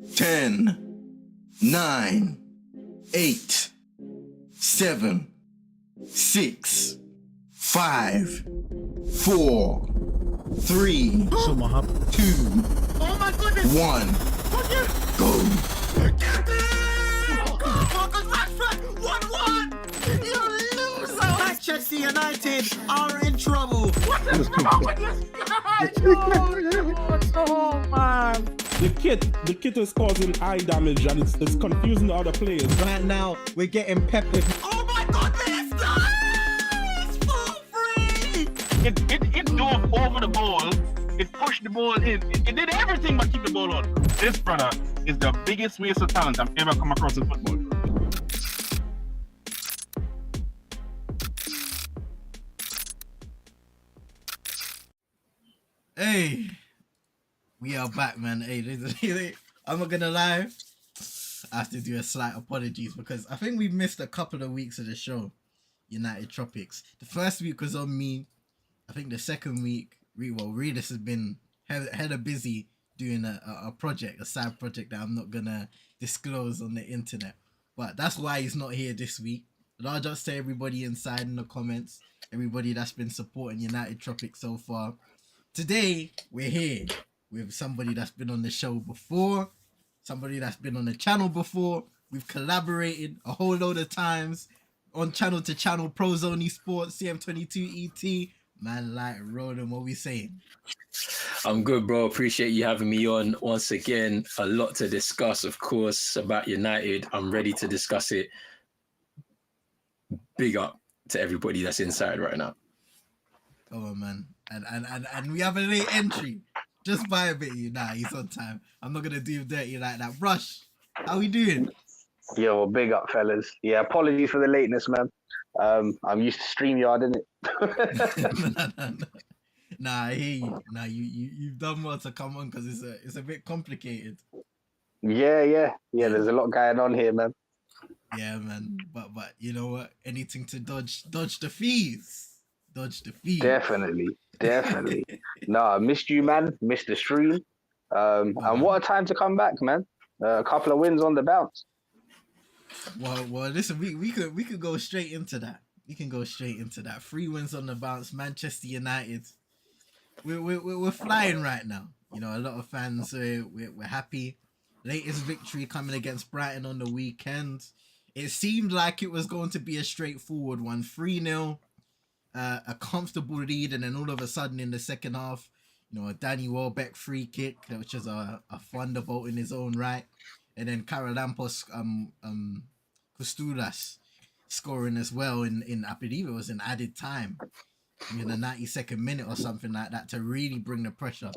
10, 9, 8, 7, 6, 5, 4, 3, 2, Oh my goodness! 1, go. Marcus Rashford, 1-1! You loser! Manchester United are in trouble. What is wrong with this guy? Oh man! The kit is causing eye damage and it's confusing the other players. Right now, we're getting peppered. Oh my goodness! It's for free! It dove over the ball, it pushed the ball in, it did everything but keep the ball on. This brother is the biggest waste of talent I've ever come across in football. Hey, we are back, man. Hey, I'm not gonna lie. I have to do a slight apologies because I think we missed a couple of weeks of the show, United Tropics. The first week was on me. I think the second week, Realest has been hella busy doing a project, a side project that I'm not gonna disclose on the internet. But that's why he's not here this week. Large ups to everybody inside in the comments, everybody that's been supporting United Tropics so far. Today, we're here with somebody that's been on the show before, somebody that's been on the channel before. We've collaborated a whole load of times on channel to channel, Pros Only Sports, CM22 ET. Man, like Roland, what we saying? I'm good, bro. Appreciate you having me on once again. A lot to discuss, of course, about United. I'm ready to discuss it. Big up to everybody that's inside right now. Come on, man. And we have a late entry. Just by a bit, he's on time. I'm not gonna do him dirty like that. Rush, how we doing? Yo, big up, fellas. Yeah, apologies for the lateness, man. I'm used to StreamYard, innit? Nah, I hear you. Nah, you've done well to come on because it's a bit complicated. Yeah. There's a lot going on here, man. Yeah, man. But you know what? Anything to dodge the fees. Dodge the fees. Definitely. Nah, I missed you, man. Missed the stream. And what a time to come back, man. A couple of wins on the bounce. Well, listen, we could go straight into that. We can go straight into that. 3 wins on the bounce. Manchester United. We're flying right now. You know, a lot of fans we're happy. Latest victory coming against Brighton on the weekend. It seemed like it was going to be a straightforward one. 3-0. A comfortable lead, and then all of a sudden in the second half, you know, a Danny Welbeck free kick, which is a thunderbolt in his own right, and then Karalampos Kostulas scoring as well in I believe it was an added time in the 92nd minute or something like that to really bring the pressure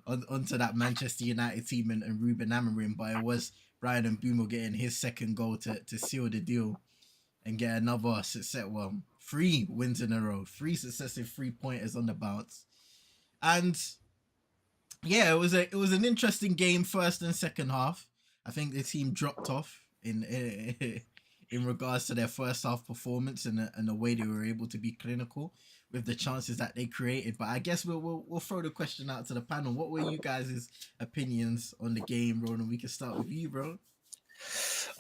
onto that Manchester United team and Ruben Amorim. But it was Brian Mbeumo getting his second goal to seal the deal and get another success. Well, 3 wins in a row, 3 successive 3-pointers on the bounce. And yeah, it was an interesting game, first and second half. I think the team dropped off in regards to their first half performance and the way they were able to be clinical with the chances that they created. But I guess we'll throw the question out to the panel. What were you guys' opinions on the game, Ronan? We can start with you, bro.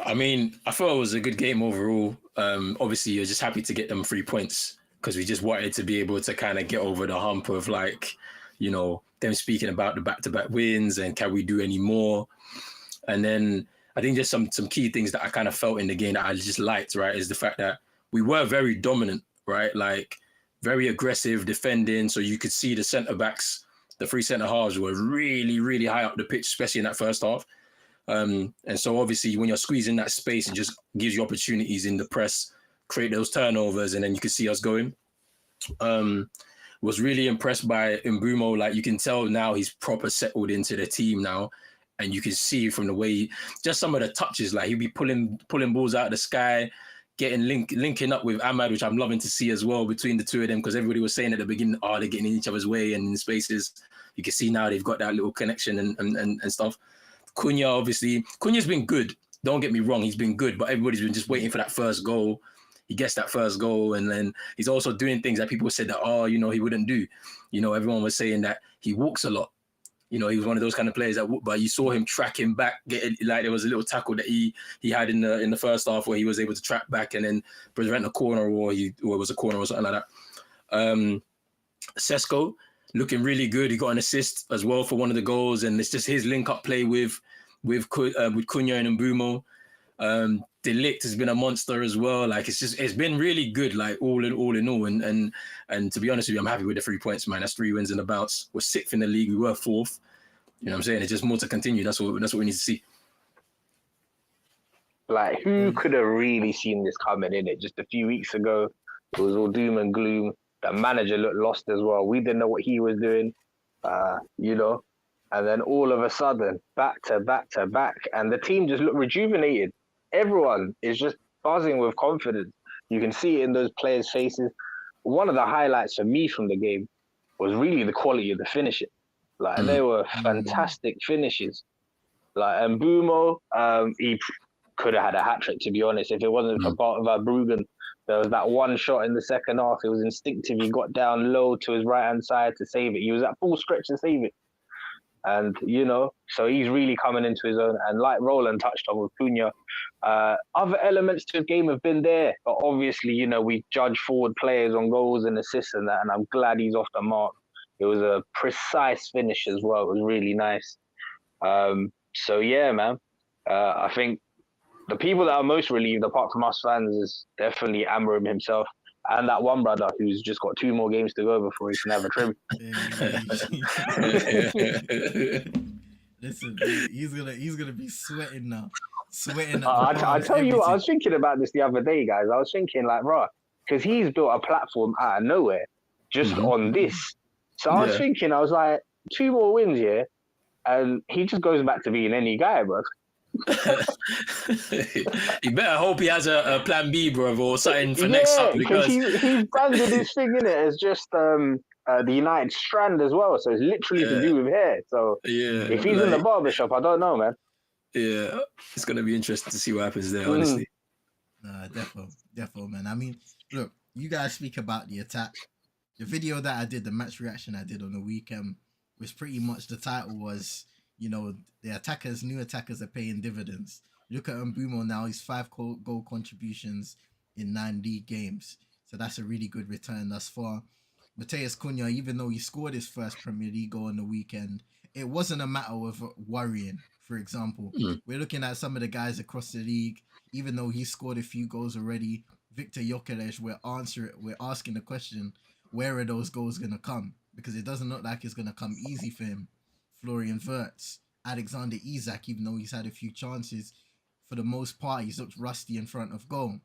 I mean, I thought it was a good game overall. Obviously, you're just happy to get them 3 points because we just wanted to be able to kind of get over the hump of, like, you know, them speaking about the back-to-back wins and can we do any more? And then I think just some key things that I kind of felt in the game that I just liked, right, is the fact that we were very dominant, right? Like, very aggressive defending. So you could see the centre-backs, the 3 centre-halves were really, really high up the pitch, especially in that first half. And so obviously when you're squeezing that space, it just gives you opportunities in the press, create those turnovers, and then you can see us going. Was really impressed by Mbeumo. Like, you can tell now he's proper settled into the team now. And you can see from the way, just some of the touches, like he'll be pulling balls out of the sky, linking up with Ahmad, which I'm loving to see as well between the two of them, because everybody was saying at the beginning, they're getting in each other's way and in spaces. You can see now they've got that little connection and stuff. Cunha, obviously, Cunha's been good. Don't get me wrong, he's been good, but everybody's been just waiting for that first goal. He gets that first goal, and then he's also doing things that people said that, he wouldn't do. You know, everyone was saying that he walks a lot. you know, he was one of those kind of players but you saw him tracking back, getting like there was a little tackle that he had in the first half where he was able to track back and then prevent a corner or it was a corner or something like that. Sesko looking really good. He got an assist as well for one of the goals, and it's just his link-up play with Cunha and Mbumo. De Ligt has been a monster as well. Like it's been really good. Like all in all, and to be honest with you, I'm happy with the 3 points, man. That's 3 wins and a bounce. We're 6th in the league. We were 4th. You know what I'm saying? It's just more to continue. That's what we need to see. Like, who could have really seen this coming in it? Just a few weeks ago, it was all doom and gloom. The manager looked lost as well. We didn't know what he was doing, you know. And then all of a sudden, back to back to back. And the team just looked rejuvenated. Everyone is just buzzing with confidence. You can see it in those players' faces. One of the highlights for me from the game was really the quality of the finishing. Like, they were fantastic finishes. Like, Mbumo, he could have had a hat-trick, to be honest, if it wasn't for part of our Bruggen. There was that one shot in the second half. It was instinctive. He got down low to his right-hand side to save it. He was at full stretch to save it. And, you know, so he's really coming into his own. And like Roland touched on with Cunha, other elements to his game have been there. But obviously, you know, we judge forward players on goals and assists and that. And I'm glad he's off the mark. It was a precise finish as well. It was really nice. So, yeah, man, I think the people that are most relieved, apart from us fans, is definitely Amram himself and that one brother who's just got 2 more games to go before he can have a trim. Listen, he's gonna be sweating now. I tell you what, I was thinking about this the other day, guys. I was thinking like, right, because he's built a platform out of nowhere just on this. So I was thinking, I was like, 2 more wins here, and he just goes back to being any guy, bro. You better hope he has a plan B, bro, or something for next up, because he's branded his thing in it as just the United strand as well. So it's literally to do with hair. So if he's in the barbershop, I don't know, man. Yeah, it's gonna be interesting to see what happens there, honestly. Defo, man. I mean, look, you guys speak about the attack. The video that I did, the match reaction I did on the weekend, was pretty much, the title was, you know, the new attackers are paying dividends. Look at Mbumo now, he's 5 goal contributions in 9 league games. So that's a really good return thus far. Matheus Cunha, even though he scored his first Premier League goal on the weekend, it wasn't a matter of worrying. For example, we're looking at some of the guys across the league, even though he scored a few goals already. Victor Gyökeres, we're asking the question, where are those goals going to come? Because it doesn't look like it's going to come easy for him. Florian Wirtz, Alexander Isak, even though he's had a few chances, for the most part, he's looked rusty in front of goal.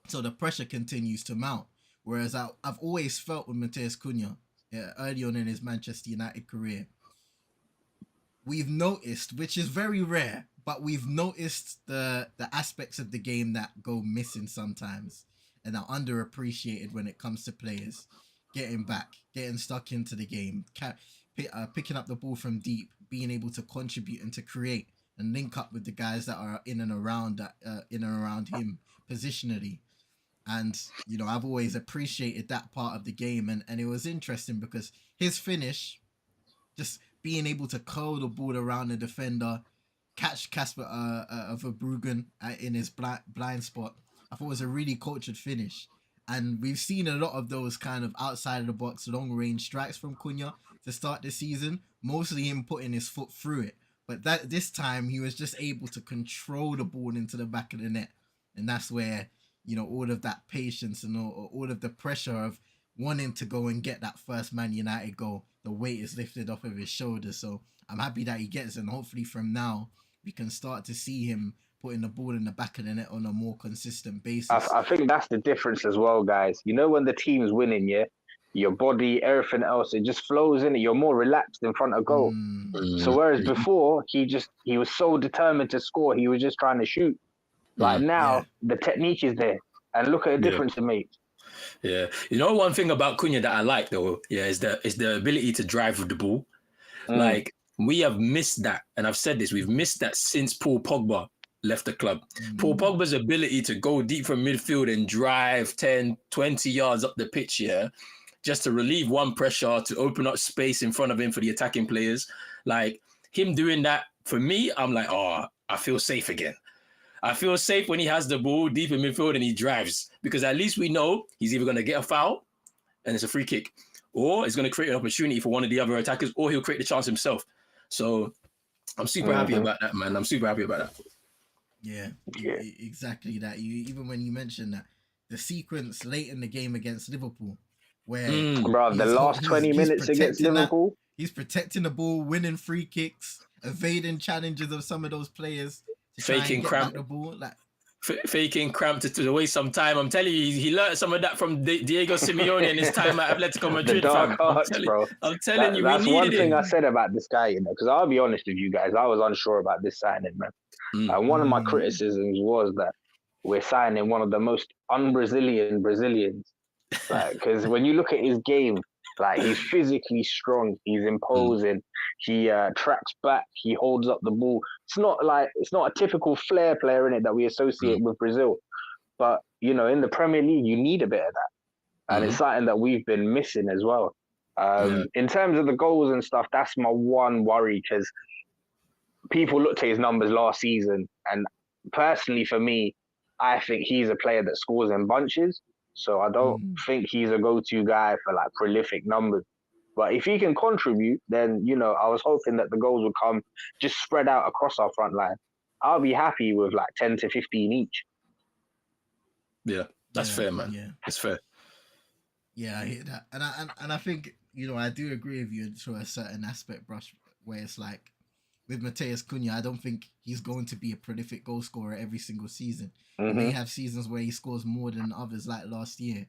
So the pressure continues to mount. Whereas I've always felt with Matheus Cunha, early on in his Manchester United career, we've noticed, which is very rare, but we've noticed the aspects of the game that go missing sometimes and are underappreciated when it comes to players. Getting back, getting stuck into the game, picking up the ball from deep, being able to contribute and to create and link up with the guys that are in and around him positionally. And, you know, I've always appreciated that part of the game. And it was interesting because his finish, just being able to curl the ball around the defender, catch Casper Verbruggen in his blind spot, I thought it was a really cultured finish. And we've seen a lot of those kind of outside of the box, long range strikes from Cunha to start the season, mostly him putting his foot through it. But this time he was just able to control the ball into the back of the net. And that's where, you know, all of that patience and all of the pressure of wanting to go and get that first Man United goal, the weight is lifted off of his shoulders. So I'm happy that he gets it. And hopefully from now, we can start to see him putting the ball in the back of the net on a more consistent basis. I think that's the difference as well, guys. You know, when the team's winning, your body, everything else, it just flows in it. You're more relaxed in front of goal. So whereas before, he was so determined to score, he was just trying to shoot. Like now, the technique is there. And look at the difference it makes. Yeah. You know, one thing about Cunha that I like, though, is the ability to drive with the ball. Like, we have missed that. And I've said this, we've missed that since Paul Pogba left the club. Paul Pogba's ability to go deep from midfield and drive 10, 20 yards up the pitch, just to relieve one pressure, to open up space in front of him for the attacking players. Like him doing that, for me, I'm like, oh, I feel safe again. I feel safe when he has the ball deep in midfield and he drives, because at least we know he's either going to get a foul and it's a free kick, or it's going to create an opportunity for one of the other attackers, or he'll create the chance himself. So I'm super happy about that, man. I'm super happy about that. Yeah, exactly that. Even when you mentioned that, the sequence late in the game against Liverpool, where bro, the last 20 minutes against Liverpool, he's protecting the ball, winning free kicks, evading challenges of some of those players, to faking cramp, the ball, like faking cramp to waste some time. I'm telling you, he learned some of that from Diego Simeone in his time at Atletico Madrid. The dark arts, bro. I'm telling you, that's we one needed thing him. I said about this guy, you know, because I'll be honest with you guys, I was unsure about this signing, man. And one of my criticisms was that we're signing one of the most un-Brazilian Brazilians. Like, because when you look at his game, like, he's physically strong, he's imposing, he tracks back, he holds up the ball. It's not a typical flair player in it that we associate with Brazil. But, you know, in the Premier League, you need a bit of that. And it's something that we've been missing as well. In terms of the goals and stuff, that's my one worry, because people looked at his numbers last season, and personally for me, I think he's a player that scores in bunches. So I don't think he's a go-to guy for like prolific numbers. But if he can contribute, then, you know, I was hoping that the goals would come just spread out across our front line. I'll be happy with like 10 to 15 each. Yeah, that's fair, man. Yeah, it's fair. Yeah, I hear that, and I think, you know, I do agree with you to a certain aspect, Brush, where it's like with Mateus Cunha, I don't think he's going to be a prolific goal scorer every single season. He may have seasons where he scores more than others, like last year.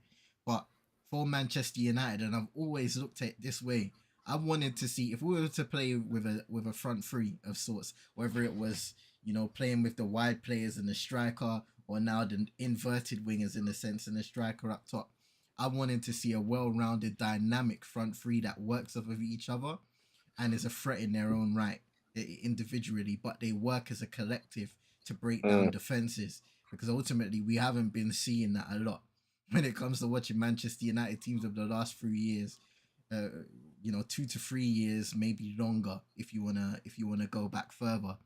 But for Manchester United, and I've always looked at it this way, I wanted to see if we were to play with a front three of sorts, whether it was, you know, playing with the wide players and the striker, or now the inverted wingers in a sense and the striker up top. I wanted to see a well-rounded, dynamic front three that works off of each other and is a threat in their own right individually, but they work as a collective to break down defenses, because ultimately we haven't been seeing that a lot when it comes to watching Manchester United teams of the last few years. You know, 2 to 3 years, maybe longer if you wanna go back further.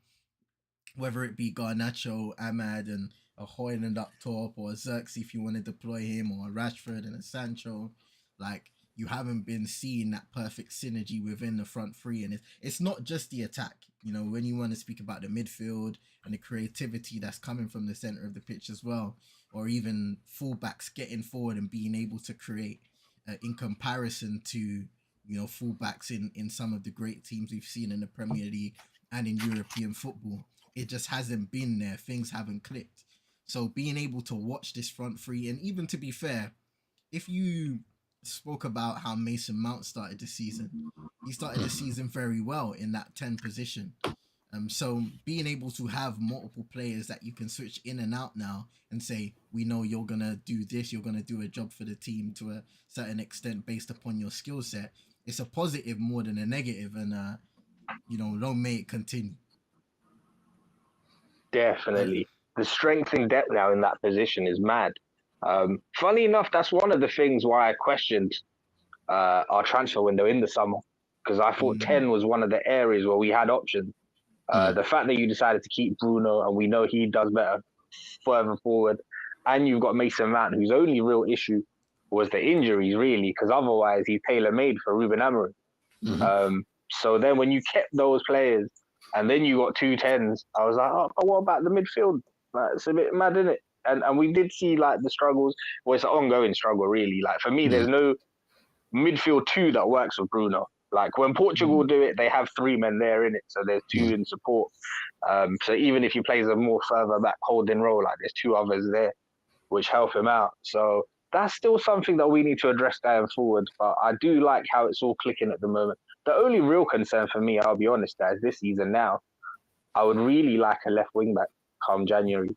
Whether it be Garnacho, Ahmad, and a Højlund up top, or a Xerxes if you want to deploy him, or a Rashford and a Sancho, like, you haven't been seeing that perfect synergy within the front three. And it's not just the attack, you know, when you want to speak about the midfield and the creativity that's coming from the center of the pitch as well, or even fullbacks getting forward and being able to create in comparison to, you know, fullbacks in some of the great teams we've seen in the Premier League and in European football. It just hasn't been there. Things haven't clicked. So being able to watch this front three, and even to be fair, if you spoke about how Mason Mount started the season, he started the season very well in that 10 position. So being able to have multiple players that you can switch in and out now and say, we know you're going to do this, you're going to do a job for the team to a certain extent based upon your skill set, it's a positive more than a negative. And, you know, long may it continue. Definitely. The strength and depth now in that position is mad. Funny enough, that's one of the things why I questioned our transfer window in the summer, because I thought 10 was one of the areas where we had options. The fact that you decided to keep Bruno, and we know he does better further forward, and you've got Mason Mount, whose only real issue was the injuries, really, because otherwise he's tailor-made for Ruben Amorim. So then when you kept those players, and then you got 2 10s, I was like, oh, what about the midfield? Like, it's a bit mad, isn't it? And we did see like the struggles. Well, it's an ongoing struggle, really. Like, for me, there's no midfield 2 that works with Bruno. Like, when Portugal do it, they have 3 men there in it, so there's 2 in support. So even if he plays a more further back holding role, like, there's 2 others there which help him out. So that's still something that we need to address going forward. But I do like how it's all clicking at the moment. The only real concern for me, I'll be honest, guys, this season now, I would really like a left wing back come January.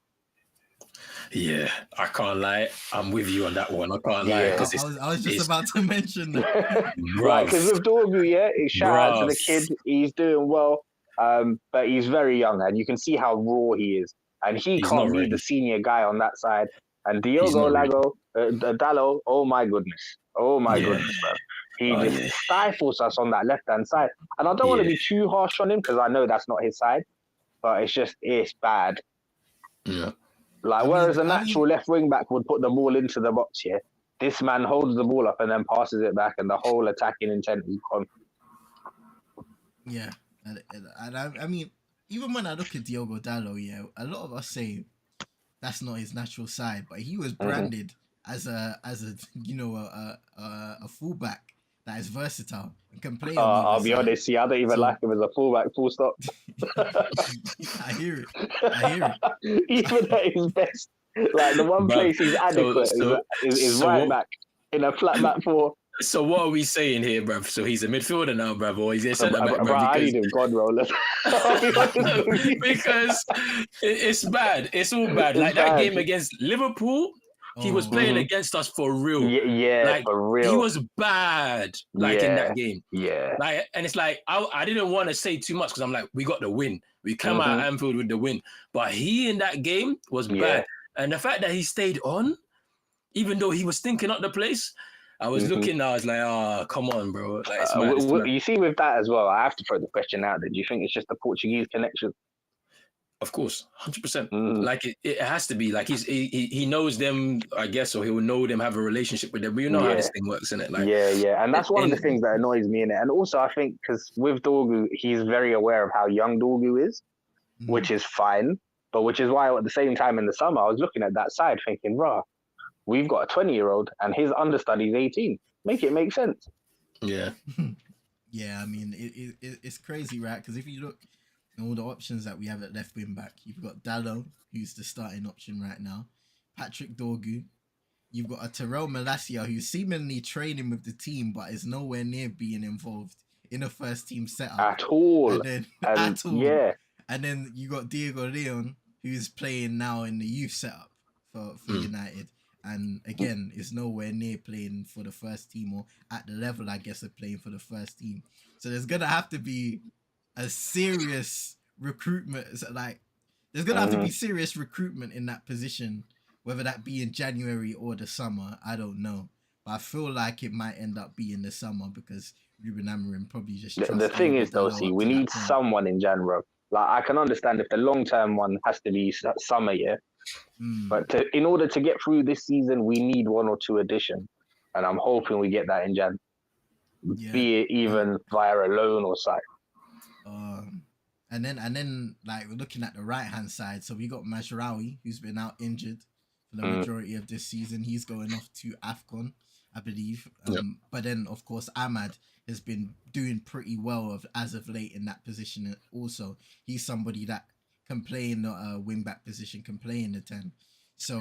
Yeah, I can't lie. I'm with you on that one. I can't lie. I was just about to mention that. Right, because with Dorgu, shout out to the kid. He's doing well, but he's very young, and you can see how raw he is. And he's can't be the senior guy on that side. And Diogo Dallo, oh my goodness. Oh my Yeah. goodness, bro. He Oh, just yeah. stifles us on that left-hand side. And I don't want to be too harsh on him because I know that's not his side, but it's bad. Yeah. Like, whereas a natural left wing back would put the ball into the box here, this man holds the ball up and then passes it back, and the whole attacking intent is gone. Yeah, and I mean, even when I look at Diogo Dalot, yeah, a lot of us say that's not his natural side, but he was branded as a a fullback that is versatile and can play on either I'll be side. honest, I don't even like him as a fullback, full stop. I hear it. Even at his best, like the one place he's adequate is right back in a flat back four. So what are we saying here, bruv? So he's a midfielder now, bruv, or he's a centre back, bruv? I need him God roller. Because it's bad. It's all bad. Like that game against Liverpool, he was playing against us for real. Yeah, like, for real. He was bad, like in that game. Yeah. Like, and it's like I didn't want to say too much because I'm like, we got the win. We come out of Anfield with the win. But he in that game was bad. And the fact that he stayed on, even though he was thinking up the place, I was looking, I was like, oh, come on, bro. Like, it's mad, you see, with that as well, I have to throw the question out there. Do you think it's just the Portuguese connection? Of course, 100%. Like it has to be. Like he knows them, I guess, or he'll know them, have a relationship with them. But you know how this thing works, isn't it? Like, and that's one of the things that annoys me in it. And also, I think because with Dorgu, he's very aware of how young Dorgu is, which is fine. But which is why at the same time in the summer, I was looking at that side thinking, rah, we've got a 20-year-old and his understudy is 18. Make it make sense. Yeah. Yeah, I mean, it's crazy, right? Because if you look at all the options that we have at left wing back, you've got Dalot, who's the starting option right now, Patrick Dorgu. You've got a Terrell Malacia, who's seemingly training with the team, but is nowhere near being involved in a first team setup. At all. At all. Yeah. And then you got Diego Leon, who's playing now in the youth setup for United. And again, is nowhere near playing for the first team or at the level, I guess, of playing for the first team. So there's going to have to be a serious recruitment. So like, there's going to have to be serious recruitment in that position, whether that be in January or the summer. I don't know. But I feel like it might end up being the summer because Ruben Amorim probably just trusts The thing is, though, see, we need someone in January. Like, I can understand if the long-term one has to be summer, but in order to get through this season, we need one or two additions, and I'm hoping we get that in Jan. Be it even via a loan or site. And then like we're looking at the right hand side, so we got Mazraoui, who's been out injured for the majority of this season. He's going off to AFCON, I believe. But then of course Ahmad has been doing pretty well as of late in that position. Also, he's somebody that can play in the wing back position, can play in the 10. So,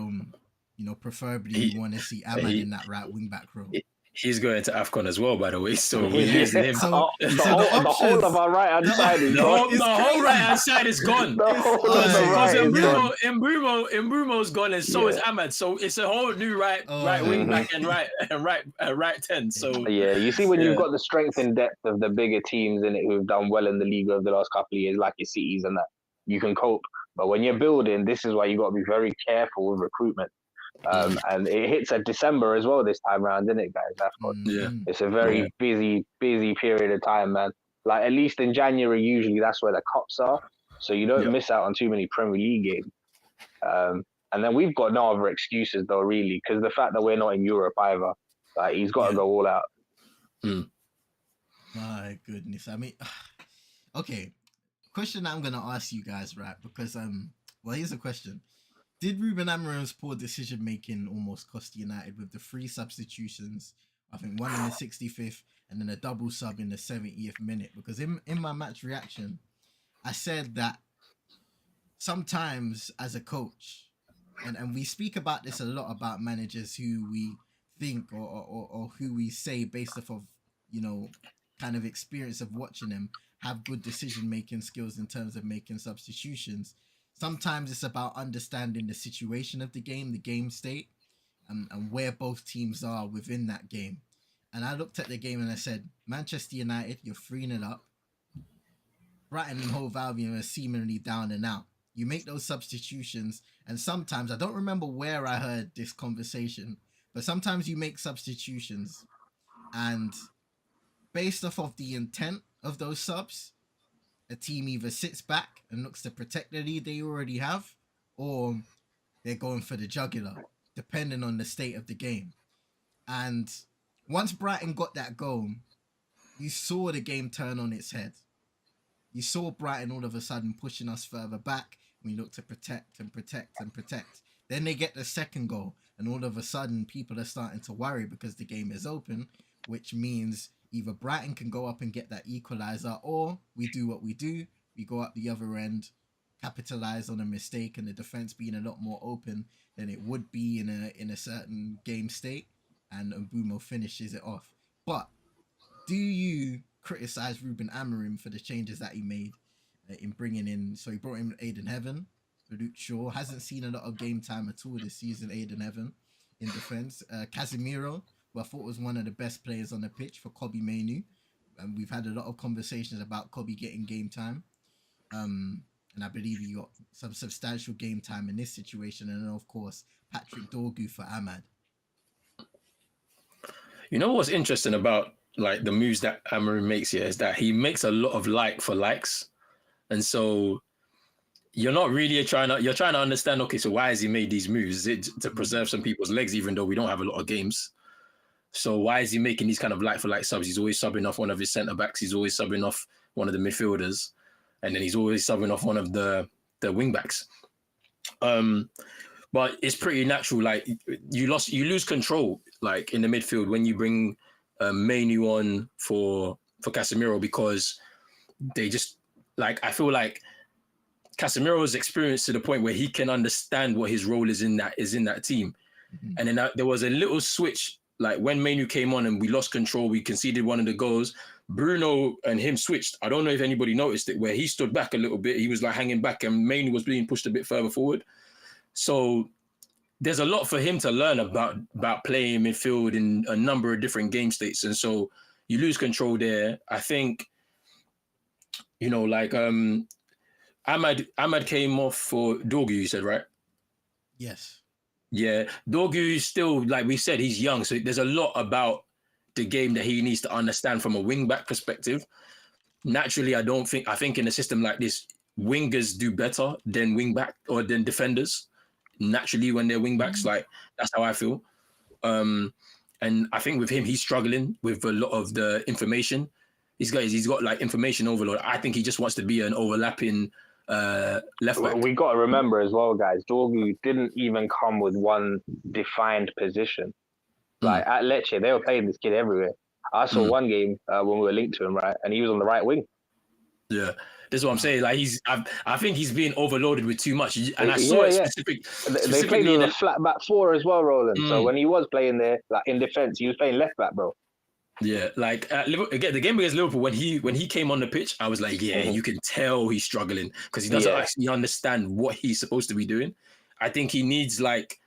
you know, preferably you want to see Ahmad in that right wing back role. He's going to AFCON as well, by the way. So we're using him. The whole of our right hand side is gone. The whole right hand side is gone. Because Mbeumo's gone, and so is Ahmad. So it's a whole new right wing back and right 10. So yeah, you see when you've got the strength and depth of the bigger teams in it who've done well in the league over the last couple of years, like your Cities and that, you can cope. But when you're building, this is why you got to be very careful with recruitment. And it hits at December as well this time around, isn't it, guys? It's a very busy period of time, man. Like, at least in January, usually that's where the cups are, so you don't miss out on too many Premier League games. And then we've got no other excuses, though, really, because the fact that we're not in Europe either, like, he's got to go all out. My goodness, I mean, okay. Question I'm gonna ask you guys, right? Because well, here's a question. Did Ruben Amorim's poor decision making almost cost United with the 3 substitutions? I think one in the 65th and then a double sub in the 70th minute. Because in my match reaction, I said that sometimes as a coach, and we speak about this a lot about managers who we think or who we say based off of, you know, kind of experience of watching them have good decision making skills in terms of making substitutions. Sometimes it's about understanding the situation of the game state, and where both teams are within that game. And I looked at the game and I said, Manchester United, you're 3-0 up. Brighton and Hove Albion are seemingly down and out. You make those substitutions, and sometimes, I don't remember where I heard this conversation, but sometimes you make substitutions And based off of the intent of those subs, a team either sits back and looks to protect the lead they already have, or they're going for the jugular, depending on the state of the game. And once Brighton got that goal, you saw the game turn on its head. You saw Brighton all of a sudden pushing us further back. We look to protect and protect and protect. Then they get the second goal, and all of a sudden people are starting to worry because the game is open, which means either Brighton can go up and get that equaliser, or we do what we do. We go up the other end, capitalise on a mistake, and the defence being a lot more open than it would be in a certain game state, and Mbeumo finishes it off. But do you criticise Ruben Amorim for the changes that he made in bringing in? So he brought in Aiden Heaven. Luke Shaw hasn't seen a lot of game time at all this season. Aiden Heaven in defence. Casemiro, who I thought was one of the best players on the pitch for Kobbie Mainoo. And we've had a lot of conversations about Kobbie getting game time. And I believe he got some substantial game time in this situation. And then, of course, Patrick Dorgu for Ahmad. You know what's interesting about like the moves that Amorim makes here is that he makes a lot of like for likes. And so you're not really you're trying to understand, okay, so why has he made these moves? Is it to preserve some people's legs, even though we don't have a lot of games? So why is he making these kind of like for like subs? He's always subbing off one of his centre backs. He's always subbing off one of the midfielders. And then he's always subbing off one of the wing backs. But it's pretty natural. Like you lose control like in the midfield when you bring Mainoo on for Casemiro, because they just like, I feel like Casemiro is experienced to the point where he can understand what his role is in that team. Mm-hmm. And then there was a little switch, like when Mainoo came on and we lost control, we conceded one of the goals. Bruno and him switched. I don't know if anybody noticed it, where he stood back a little bit. He was like hanging back and Mainoo was being pushed a bit further forward. So there's a lot for him to learn about playing midfield in a number of different game states. And so you lose control there. I think, you know, like Ahmad came off for Dorgu, you said, right? Yes. Yeah. Dorgu is still, like we said, he's young. So there's a lot about the game that he needs to understand from a wing-back perspective. Naturally, I think in a system like this, wingers do better than wing-back or than defenders. Naturally, when they're wing-backs, like that's how I feel. And I think with him, he's struggling with a lot of the information. He's got like information overload. I think he just wants to be an overlapping left back. We got to remember as well, guys, Dorgu didn't even come with one defined position. Like at Lecce, they were playing this kid everywhere. I saw one game when we were linked to him, right, and he was on the right wing. Yeah, this is what I'm saying. Like I think he's being overloaded with too much, and I saw it specifically. They played with a flat back four as well, Roland. So when he was playing there, like in defense, he was playing left back, bro. Yeah, like again, the game against Liverpool, when he came on the pitch, I was like, you can tell he's struggling because he doesn't actually understand what he's supposed to be doing. I think he needs like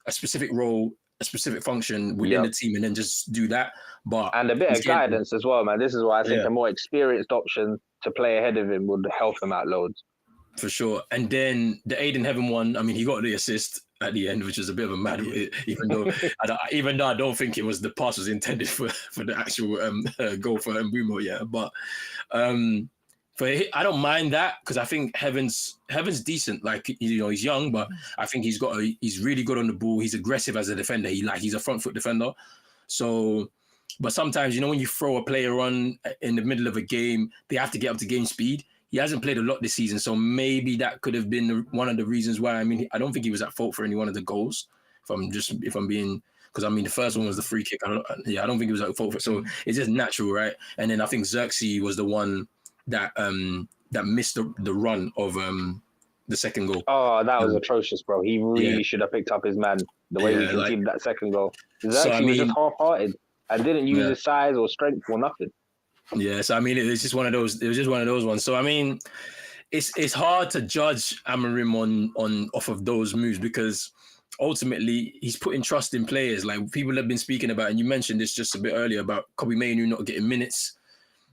a specific role, a specific function within the team, and then just do that. And a bit of guidance as well, man. This is why I think a more experienced option to play ahead of him would help him out loads. For sure. And then the Aiden Heaven one, I mean, he got the assist at the end, which was a bit of a mad, even though I don't think it was the pass was intended for the actual goal for Mbeumo, But I don't mind that because I think Heaven's decent. Like, you know, he's young, but I think he's really good on the ball. He's aggressive as a defender. He's a front foot defender. So, but sometimes, you know, when you throw a player on in the middle of a game, they have to get up to game speed. He hasn't played a lot this season, so maybe that could have been one of the reasons why. I mean, I don't think he was at fault for any one of the goals. If I'm being, because I mean, the first one was the free kick. I don't think he was at fault for it. So it's just natural, right? And then I think Xerxes was the one that missed the run of the second goal. Oh, that was atrocious, bro. He really should have picked up his man the way he conceded that second goal. Xerxes was just half-hearted and didn't use his size or strength or nothing. Yeah, so I mean, it was just one of those ones. So I mean, it's hard to judge Amorim on off of those moves because ultimately he's putting trust in players. Like people have been speaking about, and you mentioned this just a bit earlier about Kobbie Mainoo not getting minutes.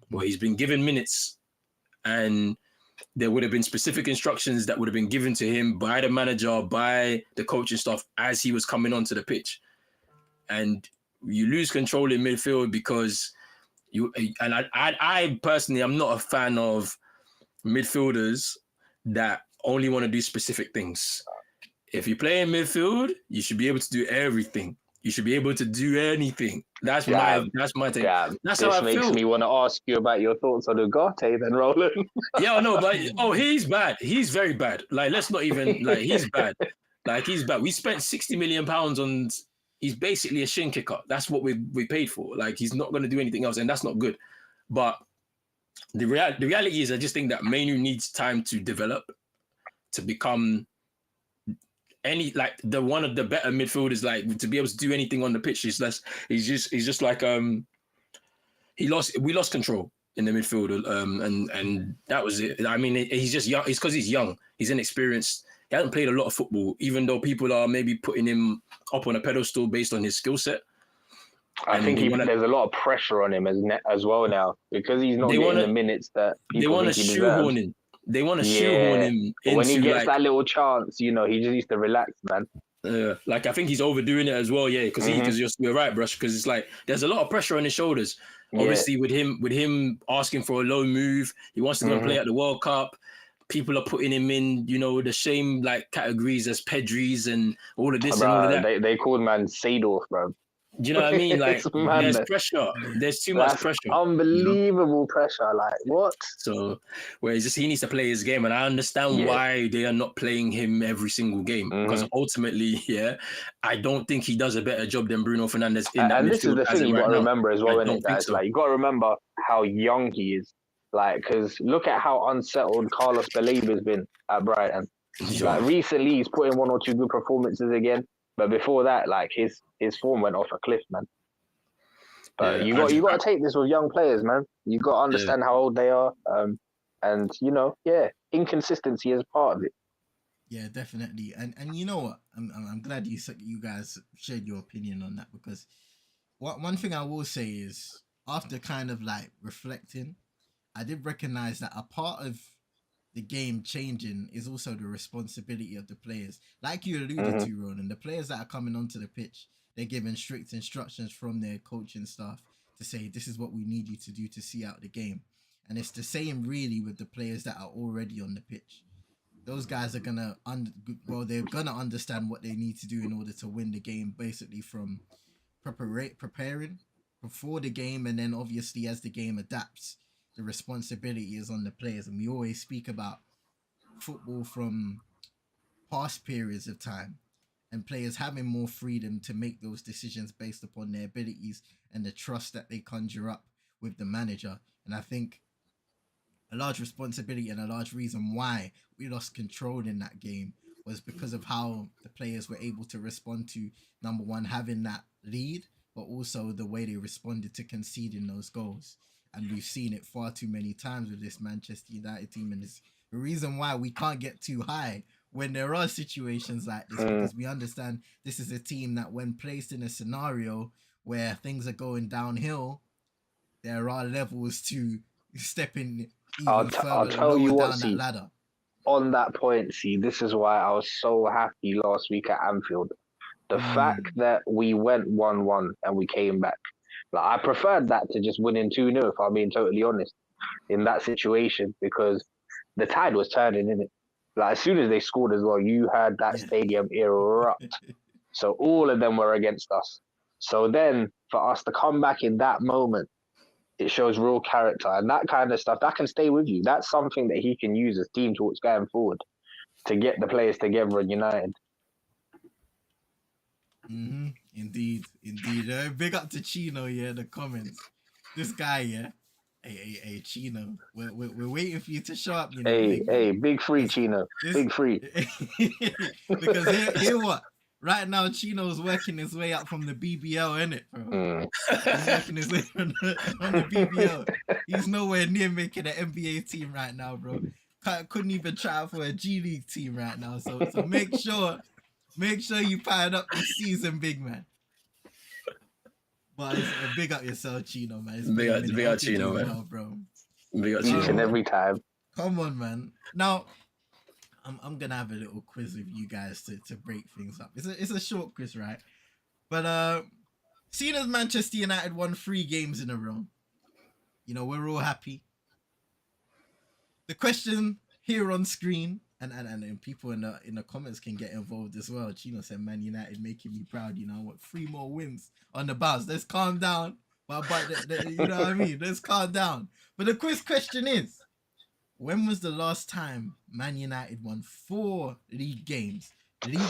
Well, he's been given minutes, and there would have been specific instructions that would have been given to him by the manager, by the coaching staff as he was coming onto the pitch. And you lose control in midfield because I personally, I'm not a fan of midfielders that only want to do specific things. If you play in midfield, you should be able to do everything. You should be able to do anything. That's my take. That's how I feel. This makes me want to ask you about your thoughts on Ugarte then, Roland. Yeah, no, but he's bad. He's very bad. Like, let's not even he's bad. Like, he's bad. We spent £60 million on. He's basically a shin kicker. That's what we paid for. Like, he's not going to do anything else, and that's not good. But the reality is, I just think that Mainu needs time to develop, to become one of the better midfielders, like, to be able to do anything on the pitch. He's just like we lost control in the midfield, and that was it. I mean, he's just young. It's because he's young. He's inexperienced. He hasn't played a lot of football, even though people are maybe putting him up on a pedestal based on his skill set. I think there's a lot of pressure on him as well now, because he's not getting the minutes that people think he deserves. They want to shoehorn him into, when he gets that little chance, he just needs to relax, man. I think he's overdoing it as well, because you're right, Brush, because it's like there's a lot of pressure on his shoulders. Obviously, with him asking for a low move, he wants to go and play at the World Cup. People are putting him in, the same categories as Pedri's and all of this and all of that. They called man Seedorf, bro. Do you know what I mean? Like, there's pressure. There's too much pressure. Unbelievable pressure. Like, what? So, whereas he needs to play his game, and I understand why they are not playing him every single game, because ultimately, I don't think he does a better job than Bruno Fernandes in that midfield. And this is the thing you got to remember as well, innit, guys? So. Like, you got to remember how young he is. Like, because look at how unsettled Carlos Balaba's been at Brighton. Like, recently, he's put in one or two good performances again. But before that, like, his form went off a cliff, man. But you got to take this with young players, man. You got to understand how old they are, and inconsistency is part of it. Yeah, definitely. And you know what? I'm glad you guys shared your opinion on that, because one thing I will say is, after kind of like reflecting, I did recognize that a part of the game changing is also the responsibility of the players. Like you alluded to, Ronan, the players that are coming onto the pitch, they're given strict instructions from their coaching staff to say, this is what we need you to do to see out the game. And it's the same really with the players that are already on the pitch. Those guys are they're gonna understand what they need to do in order to win the game, basically from preparing before the game, and then obviously as the game adapts, the responsibility is on the players. And we always speak about football from past periods of time, and players having more freedom to make those decisions based upon their abilities and the trust that they conjure up with the manager. And I think a large responsibility and a large reason why we lost control in that game was because of how the players were able to respond to, number one, having that lead, but also the way they responded to conceding those goals. And we've seen it far too many times with this Manchester United team. And it's the reason why we can't get too high when there are situations like this, because we understand this is a team that, when placed in a scenario where things are going downhill, there are levels to step in even further down that ladder. On that point, this is why I was so happy last week at Anfield. The fact that we went 1-1 and we came back. Like, I preferred that to just winning 2-0, if I'm being totally honest, in that situation, because the tide was turning, innit? Like, as soon as they scored as well, you had that stadium erupt. So all of them were against us. So then for us to come back in that moment, it shows real character, and that kind of stuff, that can stay with you. That's something that he can use as team talks going forward to get the players together and united. Indeed. Big up to Chino, the comments. This guy, hey, Chino, we're waiting for you to show up. Big free, Chino. Big free. Because hear what? Right now, Chino's working his way up from the BBL, innit, bro? He's working his way from the BBL. He's nowhere near making an NBA team right now, bro. Couldn't even try out for a G League team right now. So make sure you pile up this season, big man. But big up yourself, Chino, man. Big up Chino, man. Well, bro. Big up Chino every time. Come on, man. Now, I'm gonna have a little quiz with you guys to break things up. It's a short quiz, right? But Seeing as Manchester United won 3 games in a row, we're all happy. The question here on screen, and people in the comments can get involved as well. Chino said, "Man United making me proud." I want 3 more wins on the bounce. Let's calm down. But you know what I mean? Let's calm down. But the quiz question is, when was the last time Man United won 4 league games?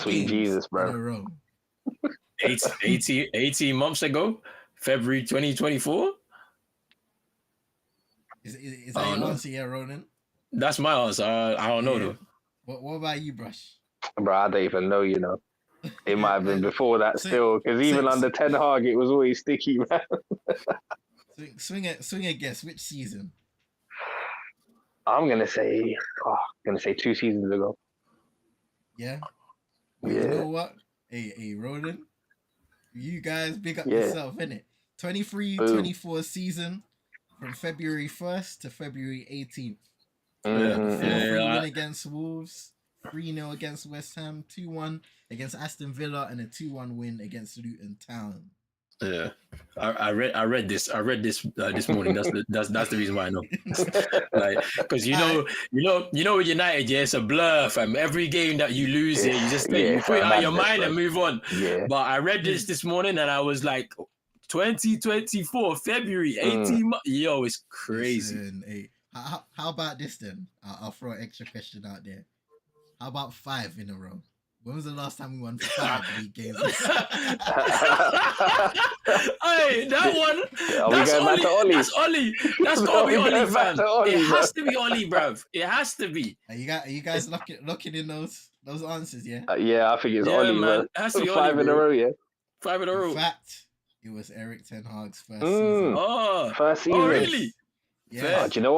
Sweet Jesus, bro. In a row. 18 months ago, February 2024. Is that your answer, yeah, Ronan? That's my answer. I don't know though. What about you, Brush? Bro, I don't even know, It might have been before that still, because even under Ten Hag, it was always sticky, man. Swing a guess. Which season? I'm gonna say 2 seasons ago. Yeah. Well, you know what? Hey, Ronan, you guys big up yourself, innit? 23-24 season from February 1st to February 18th. 4-3 win against Wolves, 3-0 against West Ham, 2-1 against Aston Villa, and a 2-1 win against Luton Town. Yeah, I read this this morning. That's the reason why I know. Like, because with United, it's a blur, fam. Every game that you lose it, you just you put it out of your mind and move on. Yeah. But I read this morning and I was like, 2024 February 18 months. Yo, it's crazy. Listen, hey, how about this then? I'll throw an extra question out there. How about 5 in a row? When was the last time we won 5 league games? Hey, that one. That's Ollie. That's Ollie. That's gotta be Ollie, fam. It has to be Ollie, bruv. It has to be. Are you guys locking in those answers? Yeah. Yeah, I think it's Ollie, man. It has to be 5 Ollie, in a row, yeah. 5 in a row. In fact, it was Eric Ten Hag's first season. First season. Oh, really? Yeah. Do you know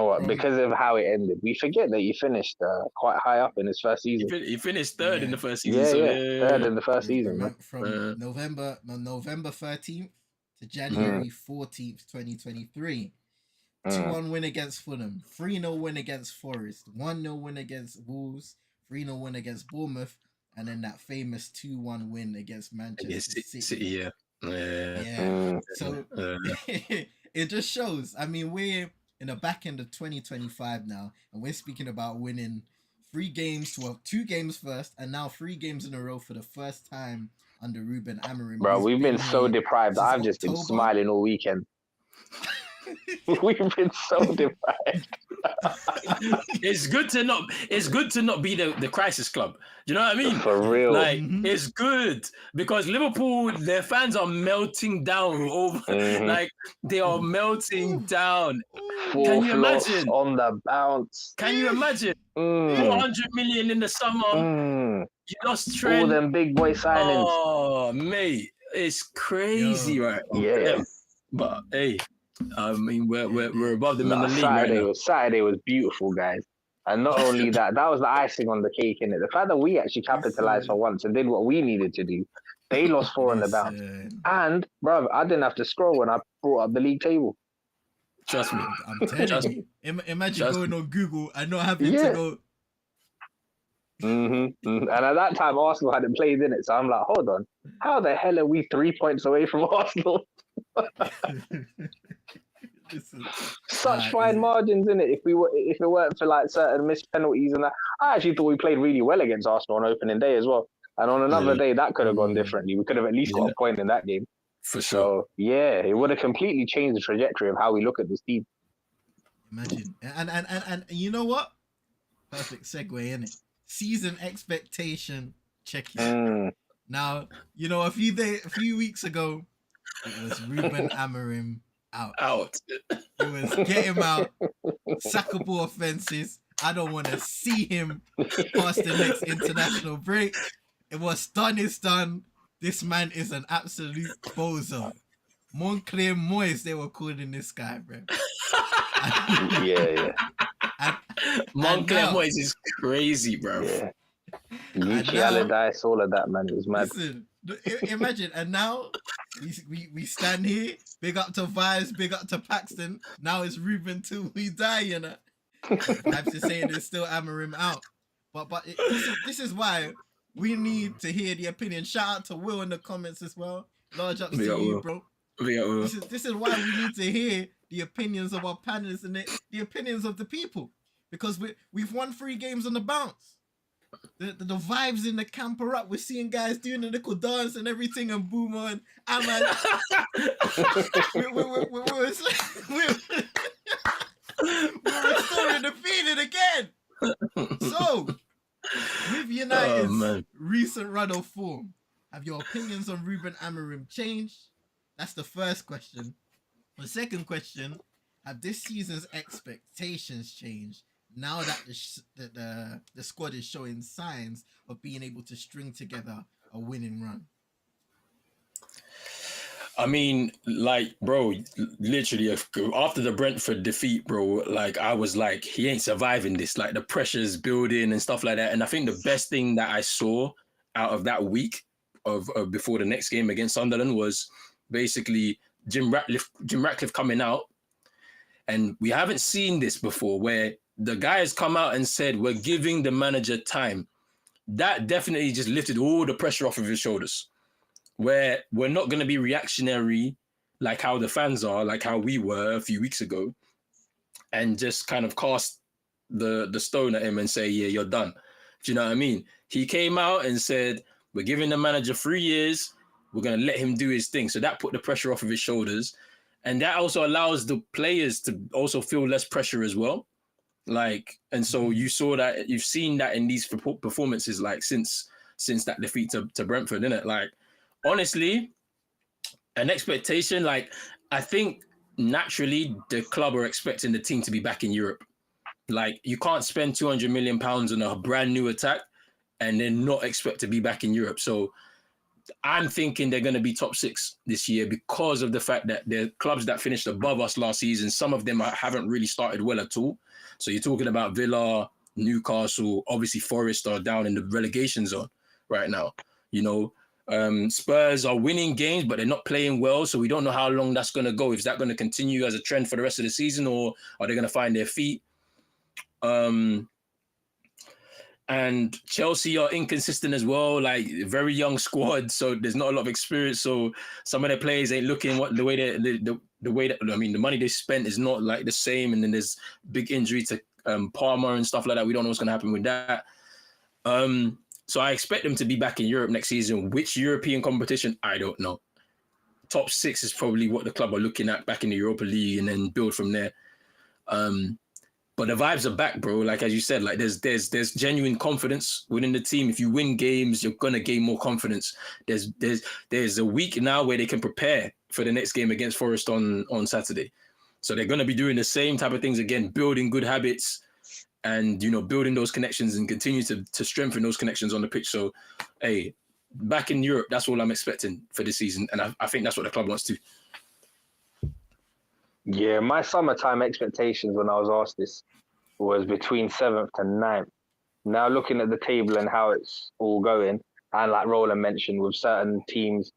what? Because of how it ended, we forget that he finished quite high up in his first season. He finished 3rd in the first season. Yeah, 3rd in the first season. From November 13th to January 14th, 2023. 2-1 win against Fulham, 3-0 win against Forest, 1-0 win against Wolves, 3-0 win against Bournemouth, and then that famous 2-1 win against Manchester City. So it just shows. I mean, we're in the back end of 2025 now, and we're speaking about winning 2 games first, and now 3 games in a row for the first time under Ruben Amorim. Bro, we've been so deprived. I've just been smiling all weekend. We've been so deprived. It's good to not be the crisis club. Do you know what I mean? For real. Like, it's good because Liverpool, their fans are melting down over. Like, they are melting down. Can you imagine? On the bounce. Can you imagine? 400 million in the summer. You lost Trent. All them big boy signings. Oh, mate, it's crazy, right? Yeah. But hey, I mean, we're above them in the league. Saturday was beautiful, guys. And not only that was the icing on the cake, innit? The fact that we actually capitalized for once and did what we needed to do. They lost 4 on the bounce. And, bro, I didn't have to scroll when I brought up the league table. Trust me. I'm telling you. Imagine going on Google and not having to go. And at that time, Arsenal hadn't played in it. So I'm like, hold on. How the hell are we 3 points away from Arsenal? Such fine margins in it. If it weren't for like certain missed penalties and that, I actually thought we played really well against Arsenal on opening day as well. And on another day, that could have gone differently. We could have at least got a point in that game. For sure. So yeah, it would have completely changed the trajectory of how we look at this team. Imagine, and you know what? Perfect segue, innit? Season expectation checking. Now, a few weeks ago, it was Ruben Amorim out. It was get him out, sackable offenses. I don't want to see him past the next international break. It was done is done. This man is an absolute bozo. Moncler Moyes, they were calling this guy, bro. Yeah. Moncler Moyes is crazy, bro. Yeah. Luigi Allardyce, all of that, man. It was mad. Listen, imagine, and now we stand here, big up to Vibes, big up to Paxton. Now it's Ruben till we die, you know. I'm just saying there's still Amorim out. But this is why we need to hear the opinion. Shout out to Will in the comments as well. Large ups Big to up, you, Will. bro. Big up, Will. This is why we need to hear the opinions of our panelists and the opinions of the people, because we've won 3 games on the bounce. The vibes in the camp are up. We're seeing guys doing the little dance and everything, and Boomer and Aman. we're restoring the feeling again. So, with United's recent run of form, have your opinions on Ruben Amorim changed? That's the first question. The second question, have this season's expectations changed now that the squad is showing signs of being able to string together a winning run? I mean, like, bro, literally after the Brentford defeat, bro, like I was like, he ain't surviving this. Like the pressure's building and stuff like that. And I think the best thing that I saw out of that week of before the next game against Sunderland was basically Jim Ratcliffe coming out. And we haven't seen this before, where the guys come out and said, we're giving the manager time. That definitely just lifted all the pressure off of his shoulders, where we're not going to be reactionary like how the fans are, like how we were a few weeks ago, and just kind of cast the stone at him and say, yeah, you're done. Do you know what I mean? He came out and said, we're giving the manager 3 years. We're going to let him do his thing. So that put the pressure off of his shoulders. And that also allows the players to also feel less pressure as well. Like, and so you saw that, you've seen that in these performances, like since that defeat to Brentford, innit? Like, honestly, an expectation, like, I think naturally the club are expecting the team to be back in Europe. Like, you can't spend £200 million on a brand new attack and then not expect to be back in Europe. So I'm thinking they're going to be top 6 this year because of the fact that the clubs that finished above us last season, some of them haven't really started well at all. So you're talking about Villa, Newcastle, obviously Forest are down in the relegation zone right now. You know, Spurs are winning games, but they're not playing well. So we don't know how long that's going to go. Is that going to continue as a trend for the rest of the season, or are they going to find their feet? And Chelsea are inconsistent as well, like very young squad, so there's not a lot of experience. So some of their players ain't looking the way that I mean, the money they spent is not like the same. And then there's big injury to Palmer and stuff like that. We don't know what's going to happen with that. So I expect them to be back in Europe next season. Which European competition? I don't know. Top 6 is probably what the club are looking at back in the Europa League, and then build from there. But the vibes are back, bro. Like, as you said, like there's genuine confidence within the team. If you win games, you're gonna gain more confidence. There's a week now where they can prepare for the next game against Forest on Saturday. So they're gonna be doing the same type of things again, building good habits, and building those connections and continue to strengthen those connections on the pitch. So, hey, back in Europe, that's all I'm expecting for this season, and I think that's what the club wants to. Yeah, my summertime expectations when I was asked this was between 7th and 9th. Now looking at the table and how it's all going, and like Roland mentioned, with certain teams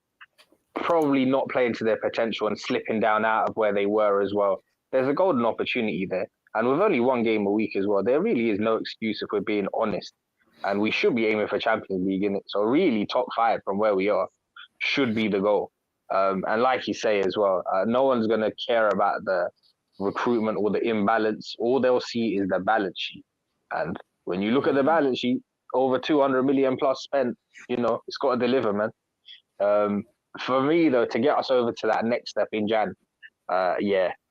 probably not playing to their potential and slipping down out of where they were as well, there's a golden opportunity there. And with only 1 game a week as well, there really is no excuse if we're being honest. And we should be aiming for Champions League, innit? So really top 5 from where we are should be the goal. And like you say as well, no one's going to care about the recruitment or the imbalance. All they'll see is the balance sheet. And when you look at the balance sheet, over 200 million plus spent, it's got to deliver, man. For me, though, to get us over to that next step in Jan,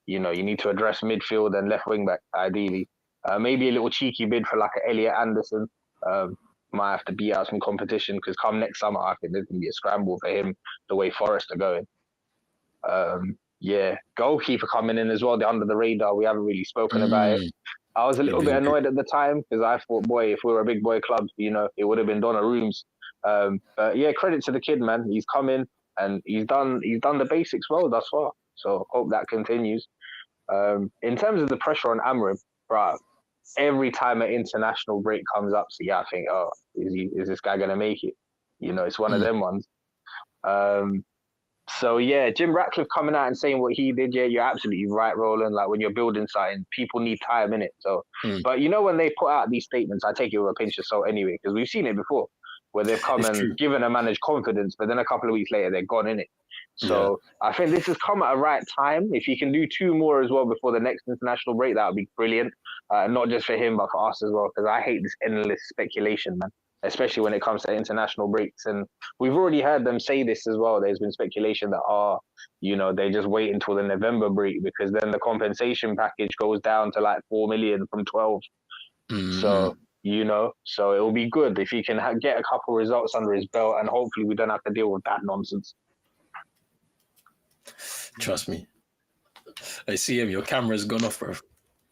you need to address midfield and left wing back, ideally. Maybe a little cheeky bid for like an Elliot Anderson. Might have to beat out some competition, because come next summer, I think there's going to be a scramble for him the way Forest are going. Goalkeeper coming in as well, they're under the radar. We haven't really spoken about it. I was a little bit annoyed at the time, because I thought, boy, if we were a big boy club, it would have been Donnarumma's. But yeah, credit to the kid, man. He's come in and he's done the basics well thus far. So hope that continues. In terms of the pressure on Amorim, bro, every time an international break comes up, so yeah, I think, oh, is this guy gonna make it? It's one of them ones. So yeah, Jim Ratcliffe coming out and saying what he did, yeah, you're absolutely right, Roland. Like, when you're building something, people need time in it. So, but when they put out these statements, I take it with a pinch of salt anyway, because we've seen it before, where they've come given a manager confidence, but then a couple of weeks later they're gone in it. So I think this has come at a right time. If he can do 2 more as well before the next international break, that would be brilliant. Not just for him, but for us as well, because I hate this endless speculation, man, especially when it comes to international breaks. And we've already heard them say this as well. There's been speculation that, they just wait until the November break because then the compensation package goes down to like 4 million from 12. So, so it will be good if he can get a couple results under his belt, and hopefully we don't have to deal with that nonsense. Trust me. I see him. Your camera's gone off, bro.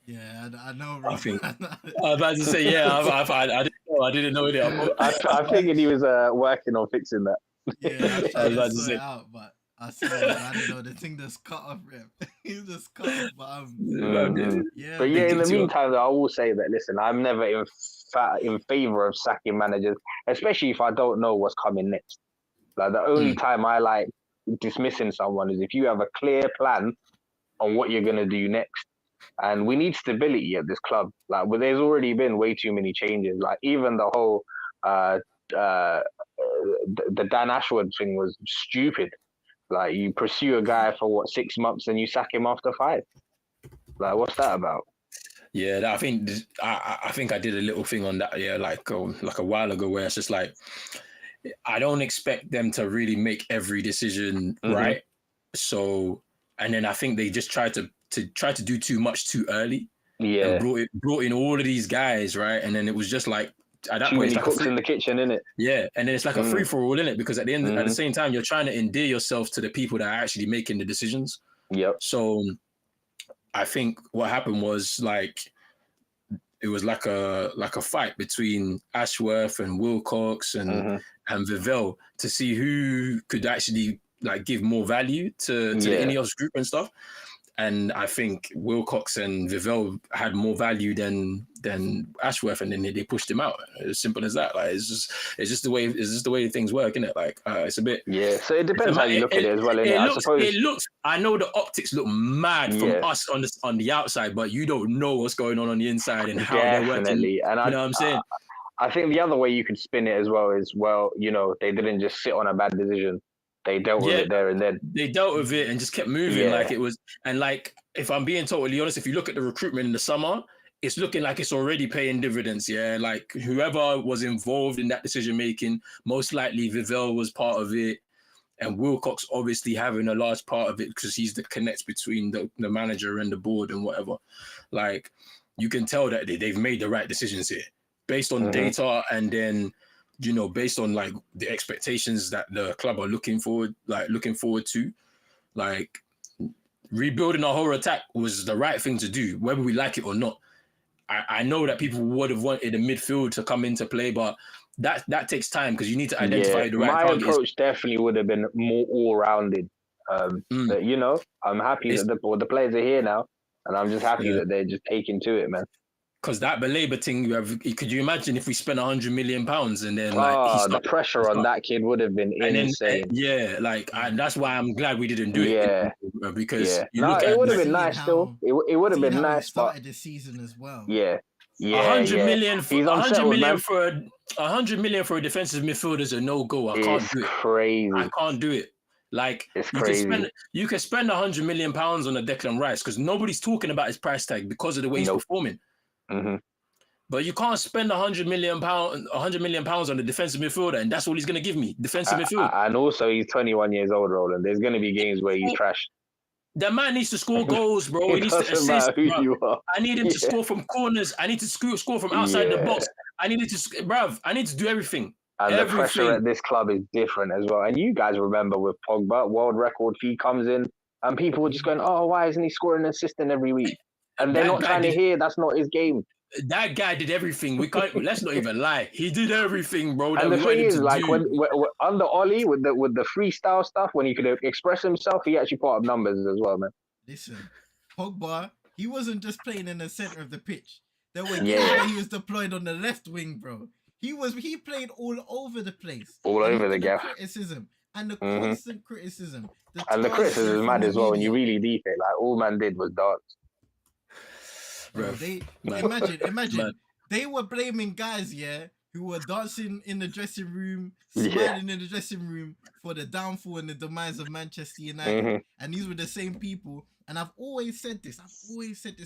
Yeah, I know, bro. I think I was about to say, I didn't know that. I figured he was working on fixing that. Yeah, I was about to say it out, but I said, I don't know, the thing just cut off, rip. He just cut off, but yeah. But yeah, in the meantime, though, I will say that, listen, I'm never in favor of sacking managers, especially if I don't know what's coming next. Like, the only time I like dismissing someone is if you have a clear plan on what you're going to do next. And we need stability at this club. Like, but there's already been way too many changes. Like, even the whole the Dan Ashwood thing was stupid. Like, you pursue a guy for 6 months and you sack him after 5. Like, what's that about? Yeah, I think I did a little thing on that. Yeah, like a while ago, where it's just like, I don't expect them to really make every decision right. So, and then I think they just tried to do too much too early. Yeah, and brought in all of these guys, right? And then it was just like, at that point, it's like cooks in the kitchen, innit? Yeah, and then it's like a free for all, innit? Because at the end, at the same time, you're trying to endear yourself to the people that are actually making the decisions. Yep. So, I think what happened was like, it was like a fight between Ashworth and Wilcox and Vivell to see who could actually like give more value to the Ineos group and stuff. And I think Wilcox and Vivell had more value than Ashworth, and then they pushed him out. As simple as that. Like, it's just the way things work, isn't it? Like, it's a bit. Yeah. So it depends how you look at it as well. It looks. I know the optics look mad from us on the outside, but you don't know what's going on the inside and how they're working. And you know what I'm saying? I think the other way you could spin it as well is, they didn't just sit on a bad decision. They dealt with it there and then. They dealt with it and just kept moving like it was. And like, if I'm being totally honest, if you look at the recruitment in the summer, it's looking like it's already paying dividends. Yeah, like whoever was involved in that decision making, most likely Vivell was part of it, and Wilcox obviously having a large part of it because he's the connect between the manager and the board and whatever. Like, you can tell that they've made the right decisions here based on data, and then, based on like the expectations that the club are looking forward to. Like, rebuilding our whole attack was the right thing to do, whether we like it or not. I know that people would have wanted a midfield to come into play, but that takes time because you need to identify the right targets. My approach definitely would have been more all-rounded. But, I'm happy that the players are here now, and I'm just happy that they're just taking to it, man. Because that Belabor thing, could you imagine if we spent £100 million and then like the pressure on that kid would have been insane. And that's why I'm glad we didn't do it. Because it would have been nice still. It would have been nice. Started the season as well. Yeah. $100 million for a defensive midfielder is a no-go. I can't do it. Crazy. I can't do it. Like, it's crazy. You can spend £100 million on a Declan Rice because nobody's talking about his price tag because of the way he's performing. But you can't spend £100 million on a defensive midfielder, and that's all he's going to give me, defensive midfield. And also, he's 21 years old, Roland. There's going to be games where he's trash. The man needs to score goals, bro. He needs to assist. I need him to score from corners. I need to score from outside the box. I need to do everything. And the pressure at this club is different as well. And you guys remember with Pogba, world record fee comes in, and people were just going, "Oh, why isn't he scoring an assist every week?" And they're not trying to hear that's not his game. That guy did everything. We can't. Let's not even lie. He did everything, bro. And the thing is, like when under Ollie with the freestyle stuff, when he could express himself, he actually put up numbers as well, man. Listen, Pogba, he wasn't just playing in the center of the pitch. There were games where he was deployed on the left wing, bro. He played all over the place. All over the gap. Criticism and the constant criticism. The criticism is mad as well when you really deep it. Like, all man did was dance. Bro, imagine. They were blaming guys, who were dancing in the dressing room, Yeah. smiling in the dressing room for the downfall and the demise of Manchester United. And these were the same people. And I've always said this.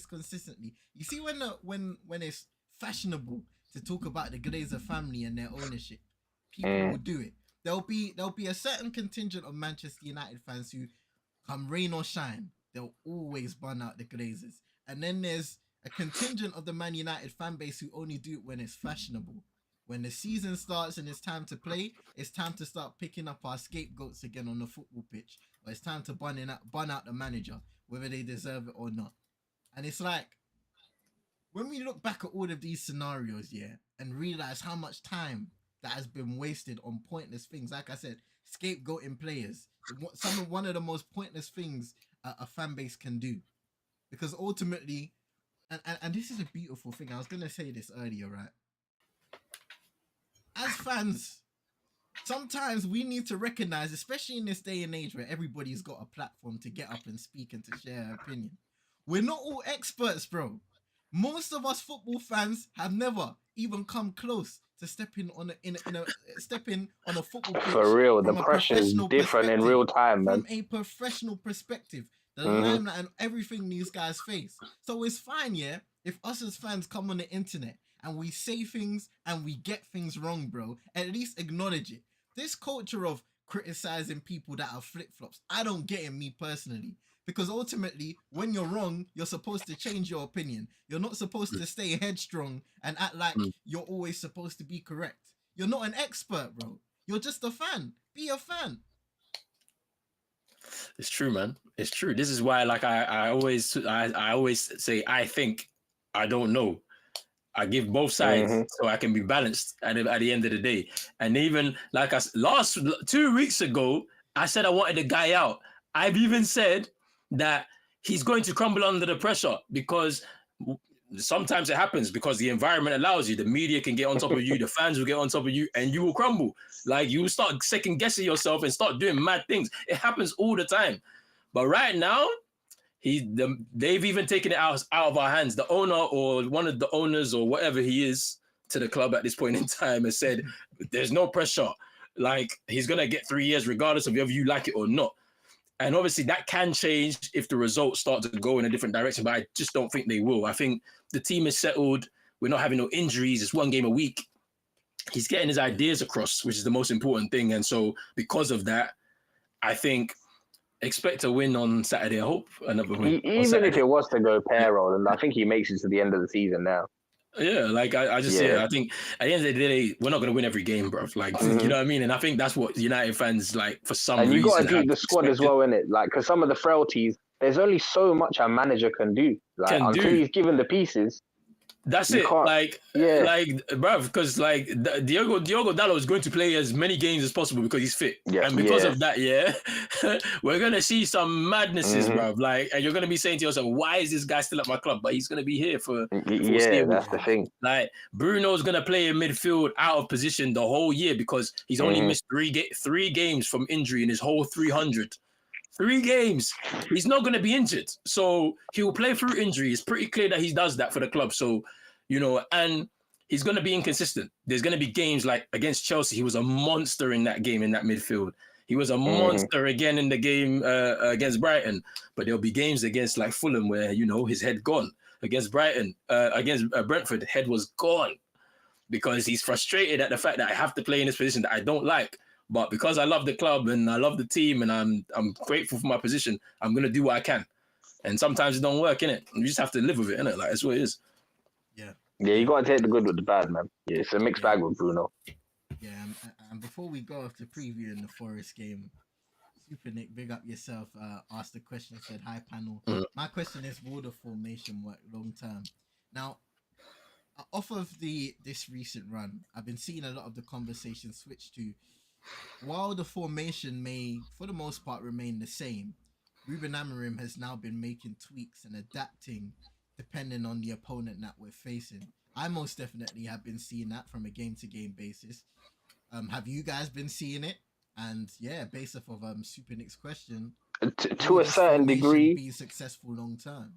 Consistently. You see, when it's fashionable to talk about the Glazer family and their ownership, people will do it. There'll be a certain contingent of Manchester United fans who, come rain or shine, they'll always bun out the Glazers. And then there's a contingent of the Man United fan base who only do it when it's fashionable. When the season starts and it's time to play, it's time to start picking up our scapegoats again on the football pitch. Or it's time to bun out the manager, whether they deserve it or not. And it's like, when we look back at all of these scenarios, and realize how much time that has been wasted on pointless things, like I said, scapegoating players, one of the most pointless things a fan base can do. Because ultimately, and this is a beautiful thing, I was going to say this earlier, right? As fans, sometimes we need to recognize, especially in this day and age where everybody's got a platform to get up and speak and to share their opinion, we're not all experts, bro. Most of us football fans have never even come close to stepping on a football pitch. For real, the pressure is different in real time, man. From a professional perspective, the limelight and everything these guys face. So it's fine, if us as fans come on the internet and we say things and we get things wrong, bro, at least acknowledge it. This culture of criticizing people that are flip-flops, I don't get it, me personally. Because ultimately, when you're wrong, you're supposed to change your opinion. You're not supposed to stay headstrong and act like you're always supposed to be correct. You're not an expert, bro. You're just a fan. Be a fan. It's true, man. It's true. This is why, like, I always say, I think, I don't know. I give both sides so I can be balanced at the end of the day. And even like 2 weeks ago, I said I wanted the guy out. I've even said that he's going to crumble under the pressure because sometimes it happens because the environment allows you. The media can get on top of you, the fans will get on top of you, and you will crumble. Like, you will start second guessing yourself and start doing mad things. It happens all the time. But right now, they've even taken it out of our hands. The owner or one of the owners or whatever he is to the club at this point in time has said, there's no pressure. Like, he's going to get 3 years regardless of whether you like it or not. And obviously that can change if the results start to go in a different direction, but I just don't think they will. I think the team is settled. We're not having no injuries. It's one game a week. He's getting his ideas across, which is the most important thing. And so because of that, I think expect a win on Saturday. I hope another win. Even if it was to go payroll, and I think he makes it to the end of the season now. Yeah, like I think at the end of the day, we're not going to win every game, bro. Like, you know what I mean? And I think that's what United fans, like, for some reason. And you got to keep the squad as well, innit? Like, because some of the frailties, there's only so much a manager can do. Like, until he's given the pieces. That's it. Like, bruv, because like Diogo Dalot is going to play as many games as possible because he's fit. And because of that, we're going to see some madnesses, bruv. Like, and you're going to be saying to yourself, why is this guy still at my club? But he's going to be here for that's the thing. Like, Bruno's going to play in midfield out of position the whole year because he's only missed three games from injury in his whole 300. 3 games. He's not going to be injured. So he will play through injury. It's pretty clear that he does that for the club. So, you know, and he's going to be inconsistent. There's going to be games like against Chelsea. He was a monster in that game, in that midfield. He was a monster again in the game against Brighton. But there'll be games against like Fulham where, you know, his head gone. Against Brighton, against Brentford, head was gone because he's frustrated at the fact that I have to play in this position that I don't like. But because I love the club and I love the team and I'm grateful for my position, I'm going to do what I can. And sometimes it don't work, innit? You just have to live with it, innit? Like, that's what it is. Yeah. Yeah, you got to take the good with the bad, man. Yeah, it's a mixed bag with Bruno. Yeah, and before we go off to previewing the Forest game, Super Nick, big up yourself, asked the question, said, hi, panel. My question is, will the formation work long term? Now, off of this recent run, I've been seeing a lot of the conversation switch to, while the formation may, for the most part, remain the same, Ruben Amorim has now been making tweaks and adapting depending on the opponent that we're facing. I most definitely have been seeing that from a game-to-game basis. Have you guys been seeing it? And yeah, based off of Super Nick's question, to a certain degree, be successful long term.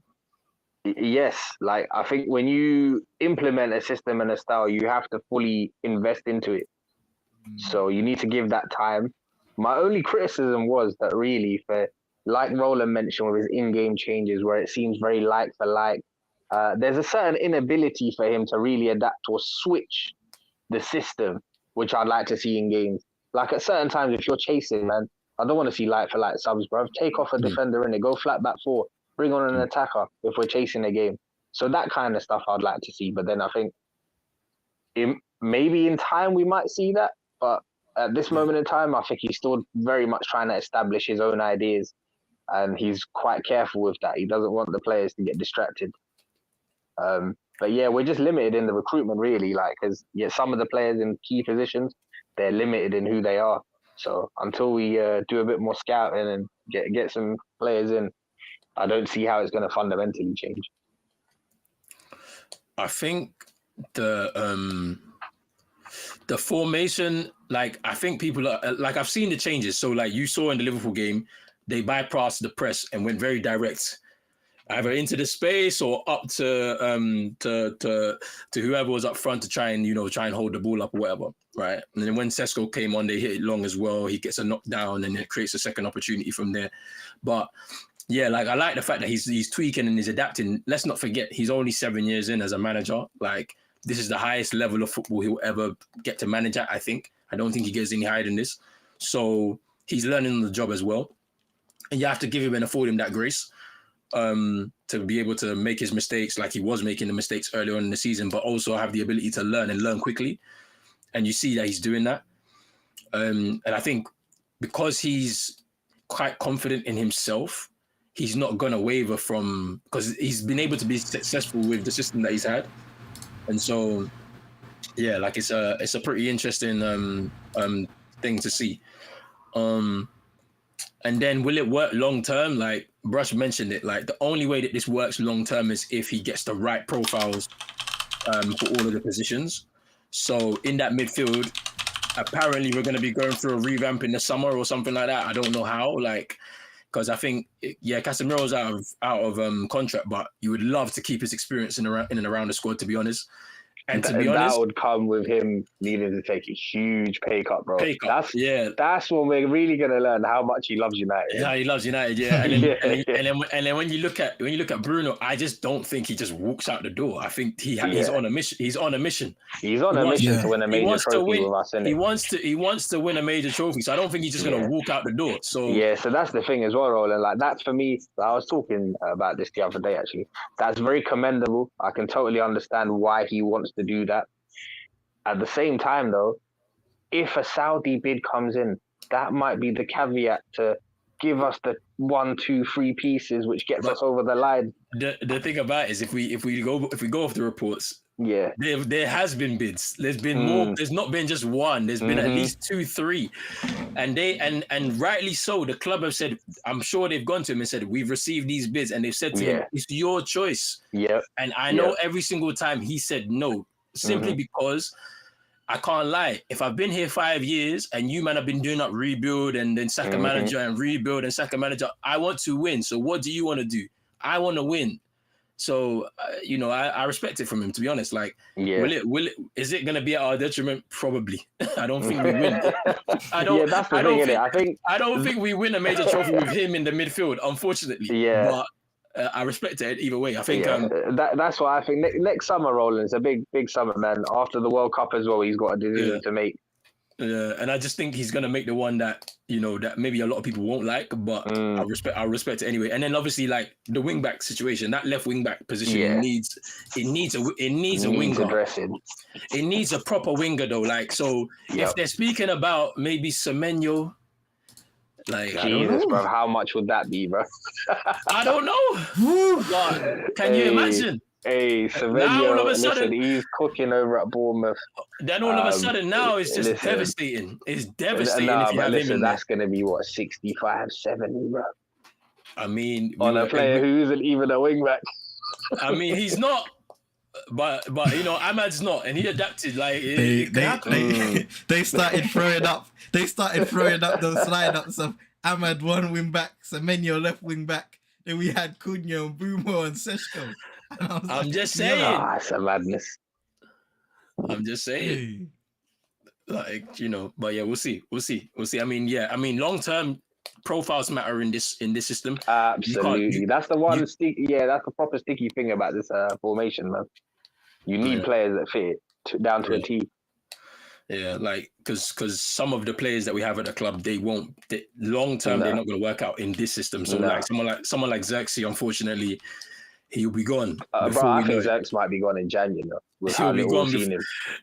Yes, like I think when you implement a system and a style, you have to fully invest into it. So you need to give that time. My only criticism was that really, for like Roland mentioned with his in-game changes, where it seems very like for like, there's a certain inability for him to really adapt or switch the system, which I'd like to see in games. Like at certain times, if you're chasing, man, I don't want to see like for like subs, bro. Take off a defender in it, go flat back four, bring on an attacker if we're chasing a game. So that kind of stuff I'd like to see. But then I think maybe in time we might see that. But at this moment in time, I think he's still very much trying to establish his own ideas. And he's quite careful with that. He doesn't want the players to get distracted. But yeah, we're just limited in the recruitment, really. Like, because some of the players in key positions, they're limited in who they are. So until we do a bit more scouting and get some players in, I don't see how it's going to fundamentally change. I think the formation, like I think people are like, I've seen the changes. So like you saw in the Liverpool game, they bypassed the press and went very direct, either into the space or up to whoever was up front to try and hold the ball up or whatever, right? And then when Sesko came on, they hit it long as well. He gets a knockdown and it creates a second opportunity from there. But yeah, like I like the fact that he's tweaking and he's adapting. Let's not forget he's only 7 years in as a manager. Like this is the highest level of football he'll ever get to manage at, I think. I don't think he gets any higher than this. So he's learning on the job as well. And you have to give him and afford him that grace. To be able to make his mistakes like he was making the mistakes earlier on in the season, but also have the ability to learn quickly. And you see that he's doing that. And I think because he's quite confident in himself, he's not going to waver from, because he's been able to be successful with the system that he's had. And so, yeah, like it's a pretty interesting thing to see. And then will it work long term? Like Brush mentioned it, like the only way that this works long term is if he gets the right profiles for all of the positions. So in that midfield, apparently we're going to be going through a revamp in the summer or something like that. I don't know how, like, because I think, Casemiro's out of contract, but you would love to keep his experience in and around the squad, to be honest. And to be honest, that would come with him needing to take a huge pay cut, bro. That's when we're really gonna learn how much he loves United. Yeah, he loves United. Yeah, and then when you look at Bruno, I just don't think he just walks out the door. I think he's on a mission. He's on a mission. He's on a mission to win a major trophy with us. He wants to win a major trophy. So I don't think he's just gonna walk out the door. So so that's the thing as well, Roland. Like that's for me. I was talking about this the other day actually. That's very commendable. I can totally understand why he wants to do that. At the same time though, if a Saudi bid comes in, that might be the caveat to give us the 1, 2, 3 pieces which gets us over the line. The thing about it is if we go off the reports, there has been bids. There's been more. There's not been just one. There's been at least 2, 3, and and rightly so. The club have said, I'm sure they've gone to him and said, we've received these bids, and they've said to him, it's your choice. And I know every single time he said no, simply because I can't lie. If I've been here 5 years and you man have been doing up rebuild and then sack a manager and rebuild and sack a manager, I want to win. So what do you want to do? I want to win. So, I respect it from him, to be honest. Like, is it going to be at our detriment? Probably. I don't think we win. I don't think we win a major trophy with him in the midfield, unfortunately. But I respect it either way. I think that's why I think next summer, Roland, is a big summer, man. After the World Cup as well, he's got a decision to make. And I just think he's gonna make the one that that maybe a lot of people won't like, but I'll respect it anyway. And then obviously like the wing back situation, that left wing back position needs a winger. Addressing. It needs a proper winger though. Like so, if they're speaking about maybe Semenyo. Like, Jesus, bro, how much would that be, bro? I don't know. But can you imagine? Hey, Semenyo, listen, he's cooking over at Bournemouth. Then all of a sudden now it's just devastating. It's devastating if you have him in that's going to be, 65, 70, bro? I mean... On a player who isn't even a wing-back. I mean, he's not... But Ahmad's not, and he adapted. Like they started throwing up. They started throwing up those slide ups of Ahmad one wing back, Semenyo left wing back. Then we had Cunha and Brumo and Seshko. And I was I'm like, just yo, saying. Ah, it's a madness. I'm just saying. hey. Like, you know, but yeah, we'll see. I mean, long term profiles matter in this system. Absolutely. That's the one sticky. Yeah, that's the proper sticky thing about this formation, man. You need players that fit it down to a T. Yeah, like because some of the players that we have at the club, long term they're not going to work out in this system. So like someone like Xerxes, unfortunately, he'll be gone before I we know think it. Xerxes might be gone in January, with He'll how be little gone. we've seen him.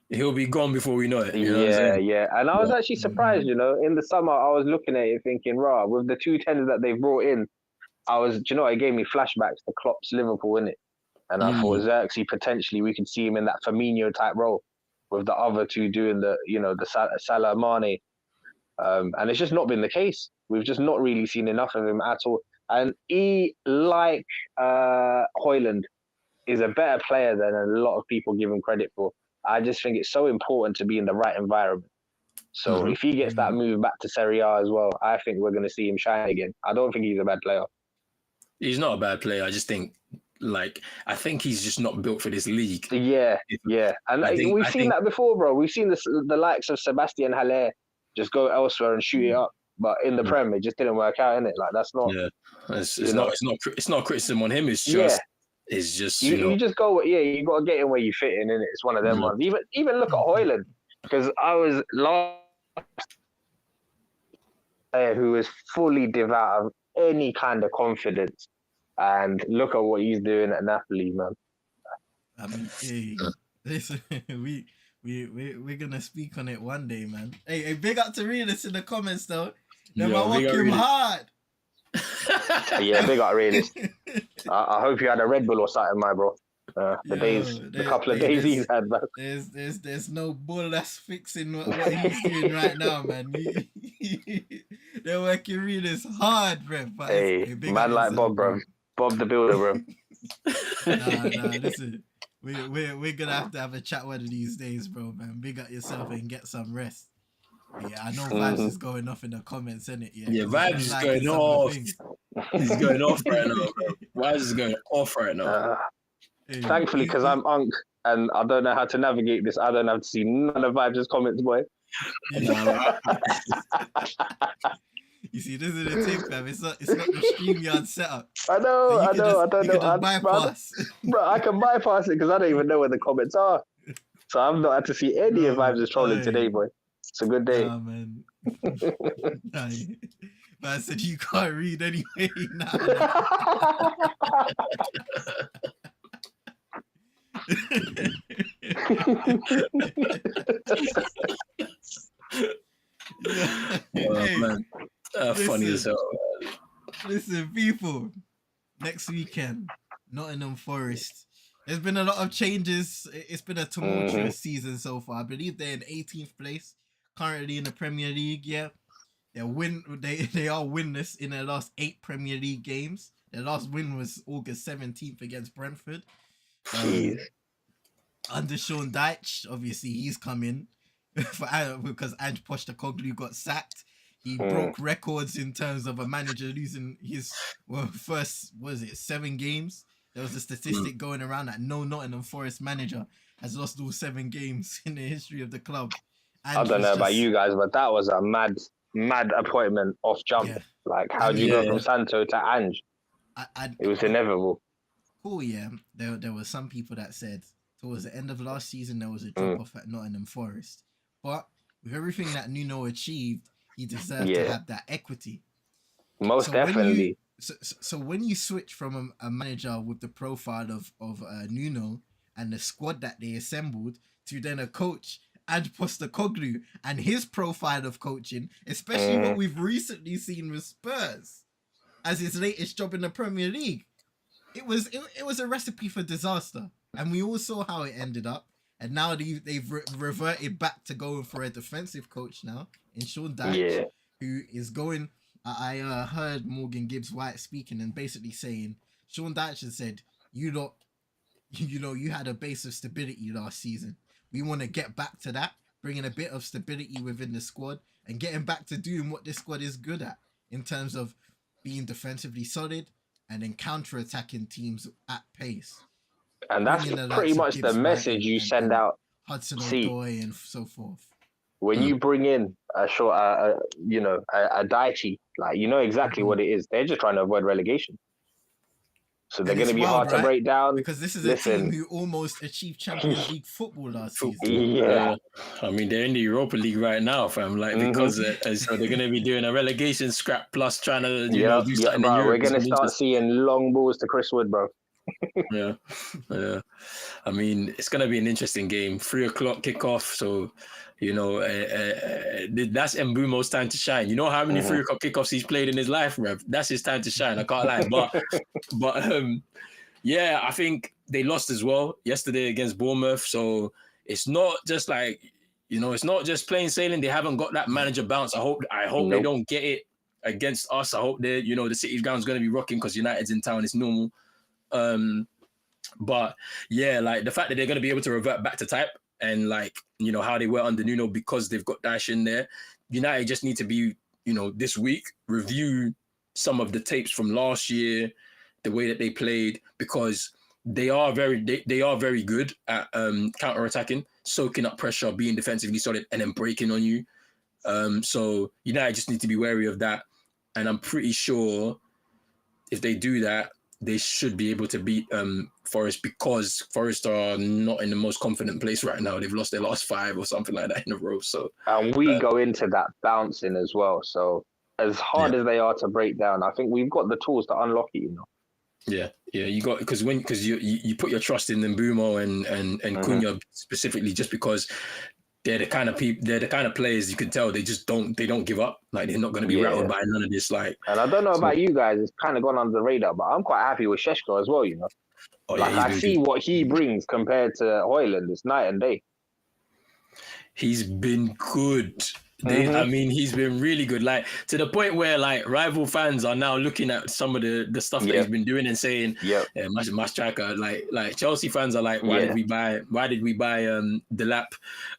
He'll be gone before we know it. You know what I'm saying? Yeah. And I was actually surprised, you know, in the summer, I was looking at it thinking, rah, with the 2 tenders that they've brought in, it gave me flashbacks to Klopp's Liverpool, innit? And I thought Xerxes, potentially, we could see him in that Firmino type role with the other two doing the Salah Mane. And it's just not been the case. We've just not really seen enough of him at all. And he, like Højlund, is a better player than a lot of people give him credit for. I just think it's so important to be in the right environment. So if he gets that move back to Serie A as well, I think we're going to see him shine again. I don't think he's a bad player. He's not a bad player. I just think, I think he's just not built for this league. Yeah. And we've seen that before, bro. We've seen the likes of Sebastian Haller just go elsewhere and shoot it up. But in the Prem, it just didn't work out, innit? Like, that's not... Yeah. It's not criticism on him. It's just... It's just, you just go... Yeah, you got to get in where you fit in, innit? It's one of them ones. Even look at Højlund. Because I was last player who was fully devout of any kind of confidence. And look at what he's doing at Napoli, man. I mean, hey, listen, we're gonna speak on it one day, man. Hey, big up to Realest in the comments though. Them are working hard. Yeah, big up Realest. I hope you had a Red Bull or something, my bro. The couple of days he's had, man. There's no bull that's fixing what he's doing right now, man. They're working Realest hard, bro. Hey, man like Bob, bro. Bob the Builder, bro. Nah, listen. We're gonna have a chat one of these days, bro, man. Big up yourself and get some rest. Yeah, I know Vibes is going off in the comments, isn't it? Yeah, Vibes is going off. He's going off right now, bro. Vibes is going off right now. Thankfully, because I'm Unk and I don't know how to navigate this, I don't have to see none of Vibes' comments, boy. You see, this is the thing, fam. It's not the StreamYard setup. I know. I don't know. Can bypass. Bro, I can bypass it because I don't even know where the comments are. So I've not had to see any of Vibes' trolling today, boy. It's a good day. Nah, man. Man said you can't read anyway. Nah. Man. Funny as hell. Listen, people. Next weekend, Nottingham Forest. There's been a lot of changes. It's been a tumultuous season so far. I believe they're in 18th place currently in the Premier League. Yeah, they are winless in their last 8 Premier League games. Their last win was August 17th against Brentford. Under Sean Dyche, obviously he's coming because Ange Postecoglou got sacked. He broke records in terms of a manager losing his first 7 games. There was a statistic going around that no Nottingham Forest manager has lost all 7 games in the history of the club. I don't know about you guys, but that was a mad appointment off jump. Yeah. Like, how do you go from Santo to Ange? It was inevitable. Cool, yeah. There were some people that said towards the end of last season there was a drop off at Nottingham Forest, but with everything that Nuno achieved, he deserved to have that equity. Most definitely. So when you switch from a manager with the profile of Nuno and the squad that they assembled to then a coach and Postecoglou and his profile of coaching, especially what we've recently seen with Spurs as his latest job in the Premier League, it was a recipe for disaster. And we all saw how it ended up. And now they've reverted back to going for a defensive coach now in Sean Dyche, who is going... I heard Morgan Gibbs-White speaking and basically saying, Sean Dyche has said, you had a base of stability last season. We want to get back to that, bringing a bit of stability within the squad and getting back to doing what this squad is good at in terms of being defensively solid and then counter-attacking teams at pace. And that's bringing the pretty likes of much the Gibbs White message you send out. Hudson See. Odoi and so forth. When you bring in a Daichi, like you know exactly what it is. They're just trying to avoid relegation, so they're And going to it's be wild, hard to right? break down. Because this is a team who almost achieved Champions League football last season. Yeah, I mean, they're in the Europa League right now, fam. Like because so they're going to be doing a relegation scrap plus trying to do something in bro. Europe. We're going to start seeing long balls to Chris Wood, bro. Yeah. I mean, it's going to be an interesting game. 3:00 kickoff. So, that's Mbumo's time to shine. You know how many 3:00 kickoffs he's played in his life, Rev? That's his time to shine. I can't lie. But yeah, I think they lost as well yesterday against Bournemouth. So it's not just like, it's not just plain sailing. They haven't got that manager bounce. I hope they don't get it against us. I hope they, the City's ground's going to be rocking because United's in town. It's normal. But yeah, like the fact that they're going to be able to revert back to type and like, how they were under Nuno because they've got Dash in there. United just need to be, this week, review some of the tapes from last year, the way that they played, because they are very good at counter-attacking, soaking up pressure, being defensively solid, and then breaking on you. So United just need to be wary of that. And I'm pretty sure if they do that, they should be able to beat Forest, because Forest are not in the most confident place right now. They've lost their last 5 or something like that in a row. So and we go into that bouncing as well. So as hard as they are to break down, I think we've got the tools to unlock it. Yeah, you got because you put your trust in Mbumo and Cunha specifically, just because they're the kind of people, they're the kind of players you can tell they don't give up. Like they're not going to be rattled by none of this. Like, and I don't know about you guys, it's kind of gone under the radar, but I'm quite happy with Šeško as well. I see what he brings compared to Højlund. It's night and day. He's been good. I mean, he's been really good. Like to the point where like rival fans are now looking at some of the stuff that he's been doing and saying, my striker. Like Chelsea fans are like, why did we buy Delap?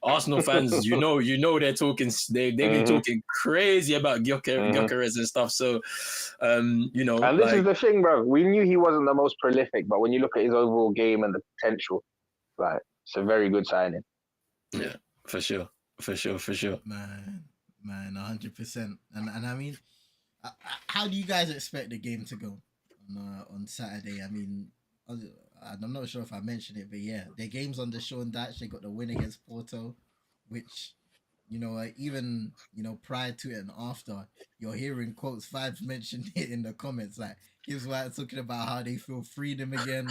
Arsenal fans, they're talking. They've been talking crazy about Gyökeres and stuff. So, And this is the thing, bro. We knew he wasn't the most prolific, but when you look at his overall game and the potential, like it's a very good signing. Yeah, for sure. Man, 100%. And I mean, how do you guys expect the game to go on Saturday? I mean, I'm not sure if I mentioned it, but yeah, their game's under Sean Dyche. They got the win against Porto, which, even, prior to it and after, you're hearing quotes. Vibes mentioned it in the comments, like Gibbs White talking about how they feel freedom again.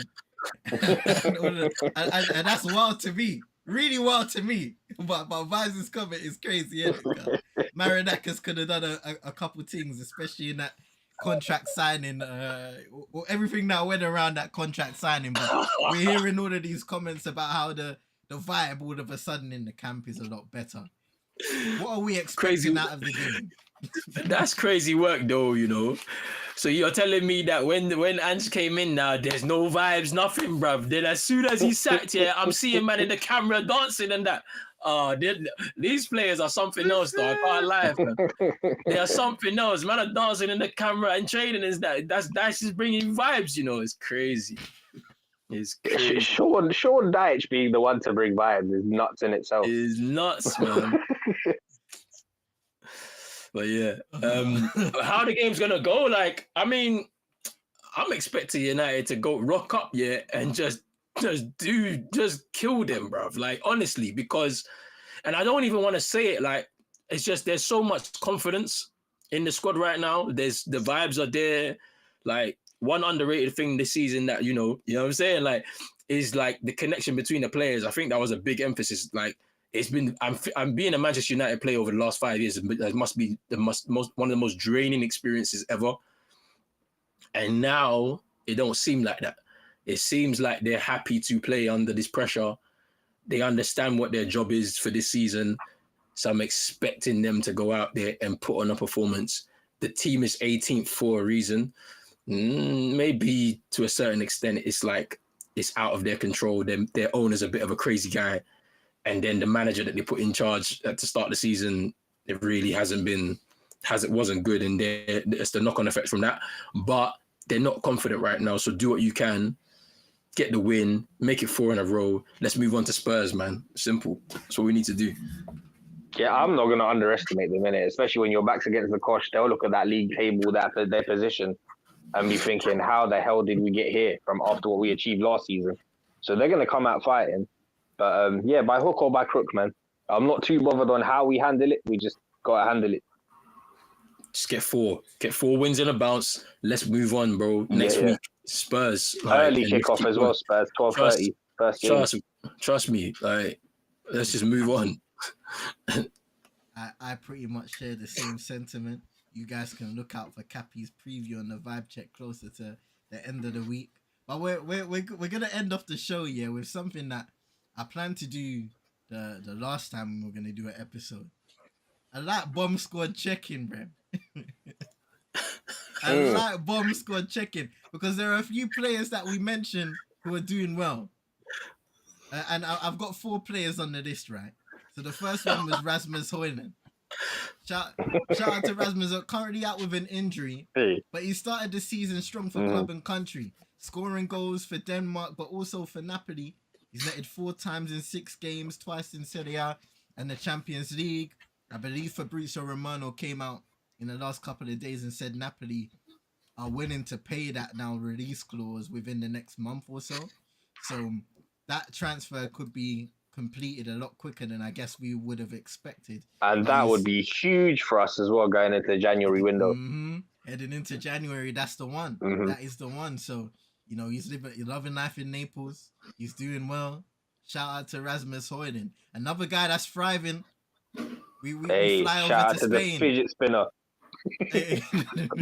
and that's wild to me. Really wild to me, but Vibes' comment is crazy. Marinakis could have done a couple things, especially in that contract signing, or everything that went around that contract signing. But we're hearing all of these comments about how the vibe all of a sudden in the camp is a lot better. What are we expecting out of the game? That's crazy work, though. So you're telling me that when Ange came in now, there's no vibes, nothing, bruv. Then as soon as he sat here, I'm seeing man in the camera dancing and that. These players are something else, though. I can't lie, man. They are something else. Man are dancing in the camera and training is that's just bringing vibes, It's crazy. It's crazy. Sean Dyche being the one to bring vibes is nuts in itself. It's nuts, man. But yeah, how the game's gonna go? Like, I mean, I'm expecting United to go rock up, and just kill them, bruv. Like, honestly, because, and I don't even want to say it. Like, it's just there's so much confidence in the squad right now. The vibes are there. Like, one underrated thing this season that you know what I'm saying, like, is like the connection between the players. I think that was a big emphasis. Like. It's been I'm being a Manchester United player over the last 5 years. It must be one of the most draining experiences ever. And now it don't seem like that. It seems like they're happy to play under this pressure. They understand what their job is for this season. So I'm expecting them to go out there and put on a performance. The team is 18th for a reason. Maybe to a certain extent, it's like it's out of their control. Their owner's a bit of a crazy guy. And then the manager that they put in charge to start the season, it really wasn't good. And it's the knock-on effect from that. But they're not confident right now. So do what you can get the win, make it 4 in a row. Let's move on to Spurs, man. Simple. That's what we need to do. Yeah, I'm not going to underestimate them, innit? Especially when your back's against the cosh. They'll look at that league table, their position, and be thinking, how the hell did we get here from after what we achieved last season? So they're going to come out fighting. But yeah, by hook or by crook, man. I'm not too bothered on how we handle it. We just got to handle it. Just get 4. Get 4 wins in a bounce. Let's move on, bro. Next week, Spurs. Early kickoff as well, Spurs. 12:30. First game. Trust me. Like, let's just move on. I pretty much share the same sentiment. You guys can look out for Cappy's preview on the vibe check closer to the end of the week. But we're gonna end off the show with something that I planned to do the last time we were gonna do an episode. I like bomb squad check-in, bro. I like bomb squad check-in because there are a few players that we mentioned who are doing well, and I've got 4 players on the list, right? So the first one was Rasmus Højlund. Shout out to Rasmus, currently out with an injury, but he started the season strong for club and country, scoring goals for Denmark, but also for Napoli. He's netted 4 times in 6 games, twice in Serie A and the Champions League. I believe Fabrizio Romano came out in the last couple of days and said Napoli are willing to pay that now release clause within the next month or so. So that transfer could be completed a lot quicker than I guess we would have expected. And that would be huge for us as well going into the January window. Heading into January, that's the one. That is the one. So, he's loving life in Naples. He's doing well. Shout out to Rasmus Højlund. Another guy that's thriving. We fly shout over out to to Spain. the fidget spinner.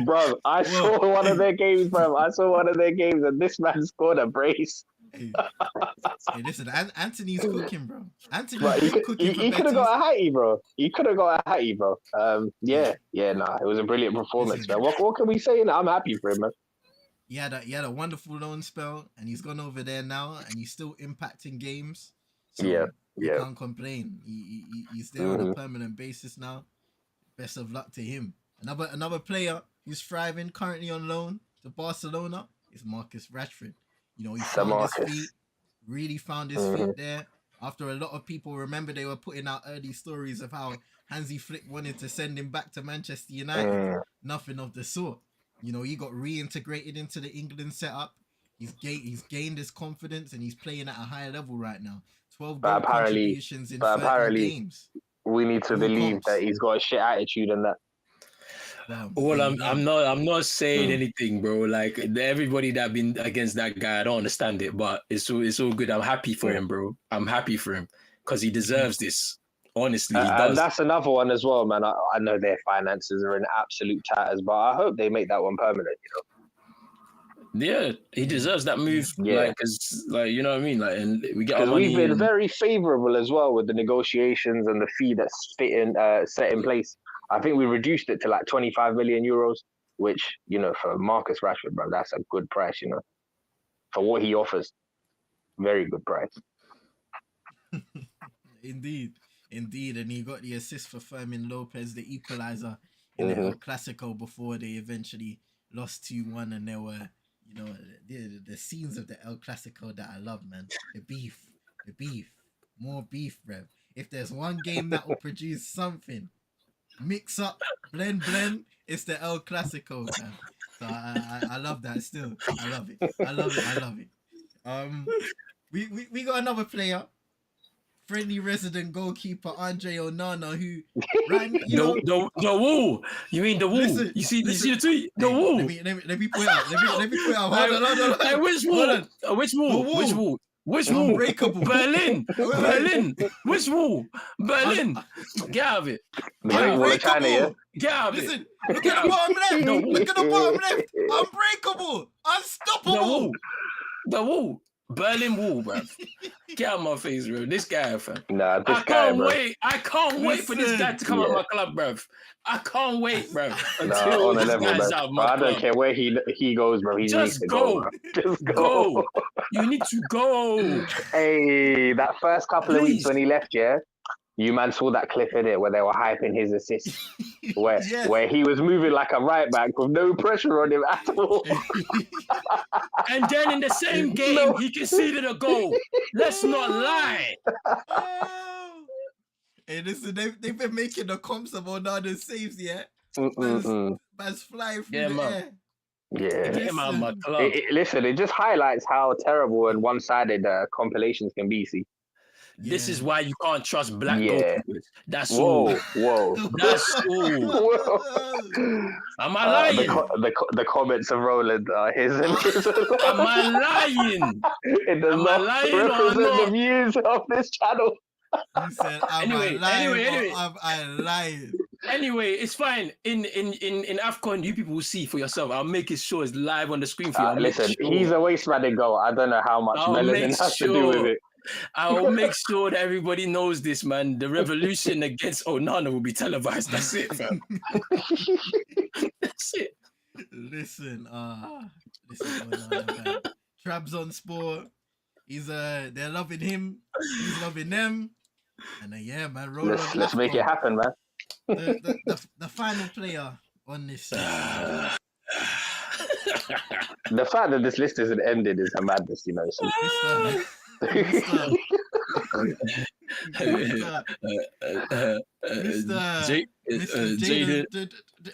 Bro, I saw one of their games, and this man scored a brace. Hey, listen, Anthony's cooking, bro. He could have got a hattie, bro. Yeah, it was a brilliant performance, man. What can we say? I'm happy for him, man. He had a wonderful loan spell, and he's gone over there now, and he's still impacting games. So you can't complain. He's there on a permanent basis now. Best of luck to him. Another player who's thriving currently on loan to Barcelona is Marcus Rashford. He found his feet, really found his feet there. After a lot of people, remember they were putting out early stories of how Hansi Flick wanted to send him back to Manchester United. Nothing of the sort. He got reintegrated into the England setup. He's gained his confidence and he's playing at a higher level right now. 12 goal contributions in 13 games. We need to believe that he's got a shit attitude and that. I'm not saying anything, bro. Like everybody that been against that guy, I don't understand it, but it's all good. I'm happy for him, bro. I'm happy for him because he deserves this. Honestly, he does. And that's another one as well, man. I know their finances are in absolute tatters, but I hope they make that one permanent. Yeah, he deserves that move. Yeah, because you know what I mean. Like, and we get our money. We've been very favourable as well with the negotiations and the fee that's set in place. I think we reduced it to like 25 million euros, which, for Marcus Rashford, bro, that's a good price, for what he offers. Very good price. Indeed. And he got the assist for Fermin Lopez, the equalizer in the El Clasico before they eventually lost 2-1. And there were, the scenes of the El Clasico that I love, man. The beef, more beef, bro. If there's one game that will produce something, mix up, blend, it's the El Clasico, man. So I love that still. I love it. We got another player, friendly resident goalkeeper Andre Onana, who the wall. You mean the wall? Listen, you see the tweet? The wall. Let me put it out. Let me put it out. Hold on. Hey, which wall? Which wall? Unbreakable. Berlin. Which wall? Berlin. Get out of it. Unbreakable. Get out of it. Listen, look at the bottom left. Look at the bottom left. Unbreakable. Unstoppable. The wall. Berlin Wall, bro. Get out of my face, bro. This guy, fam. Nah, this guy, bro. I can't wait for this guy to come out of my club, bro. I can't wait, bro. Until this guy's out of my club. I don't care where he goes, bro. He needs to go. Just go. You need to go. Hey, that first couple of weeks when he left, You man saw that clip in it where they were hyping his assist, where Yes. where he was moving like a right back with no pressure on him at all. And then in the same game, No. he conceded a goal. Let's not lie. Oh. Hey, listen, they've been making the comps of Ronaldo's saves, yeah? Man's flying through Yeah, the man. air. Yeah. Get him out of my club. Listen, it just highlights how terrible and one-sided compilations can be. See, This is why you can't trust black Yeah. goalkeepers. That's all. whoa. That's all. Whoa. Am I lying? The comments of Roland are his. Am I lying? It does Am I not lying or represent not? the views of this channel. You said, am Anyway, I lying anyway. or am I lying? Anyway, it's fine. In AFCON, you people will see for yourself. I'll make it sure it's live on the screen for you. I'll make Listen, sure. he's a waste man in goal. I don't know how much I'll melanin make has to do with sure. it. I will make sure that everybody knows this, man. The revolution against Onana will be televised. That's it, fam. That's it. Listen, Onana, man. Trabs on sport. He's they're loving him. He's loving them. And yeah, man. Let's make it happen, man. The final player on this. The fact that this list isn't ended is a madness, you know. So. Jaden,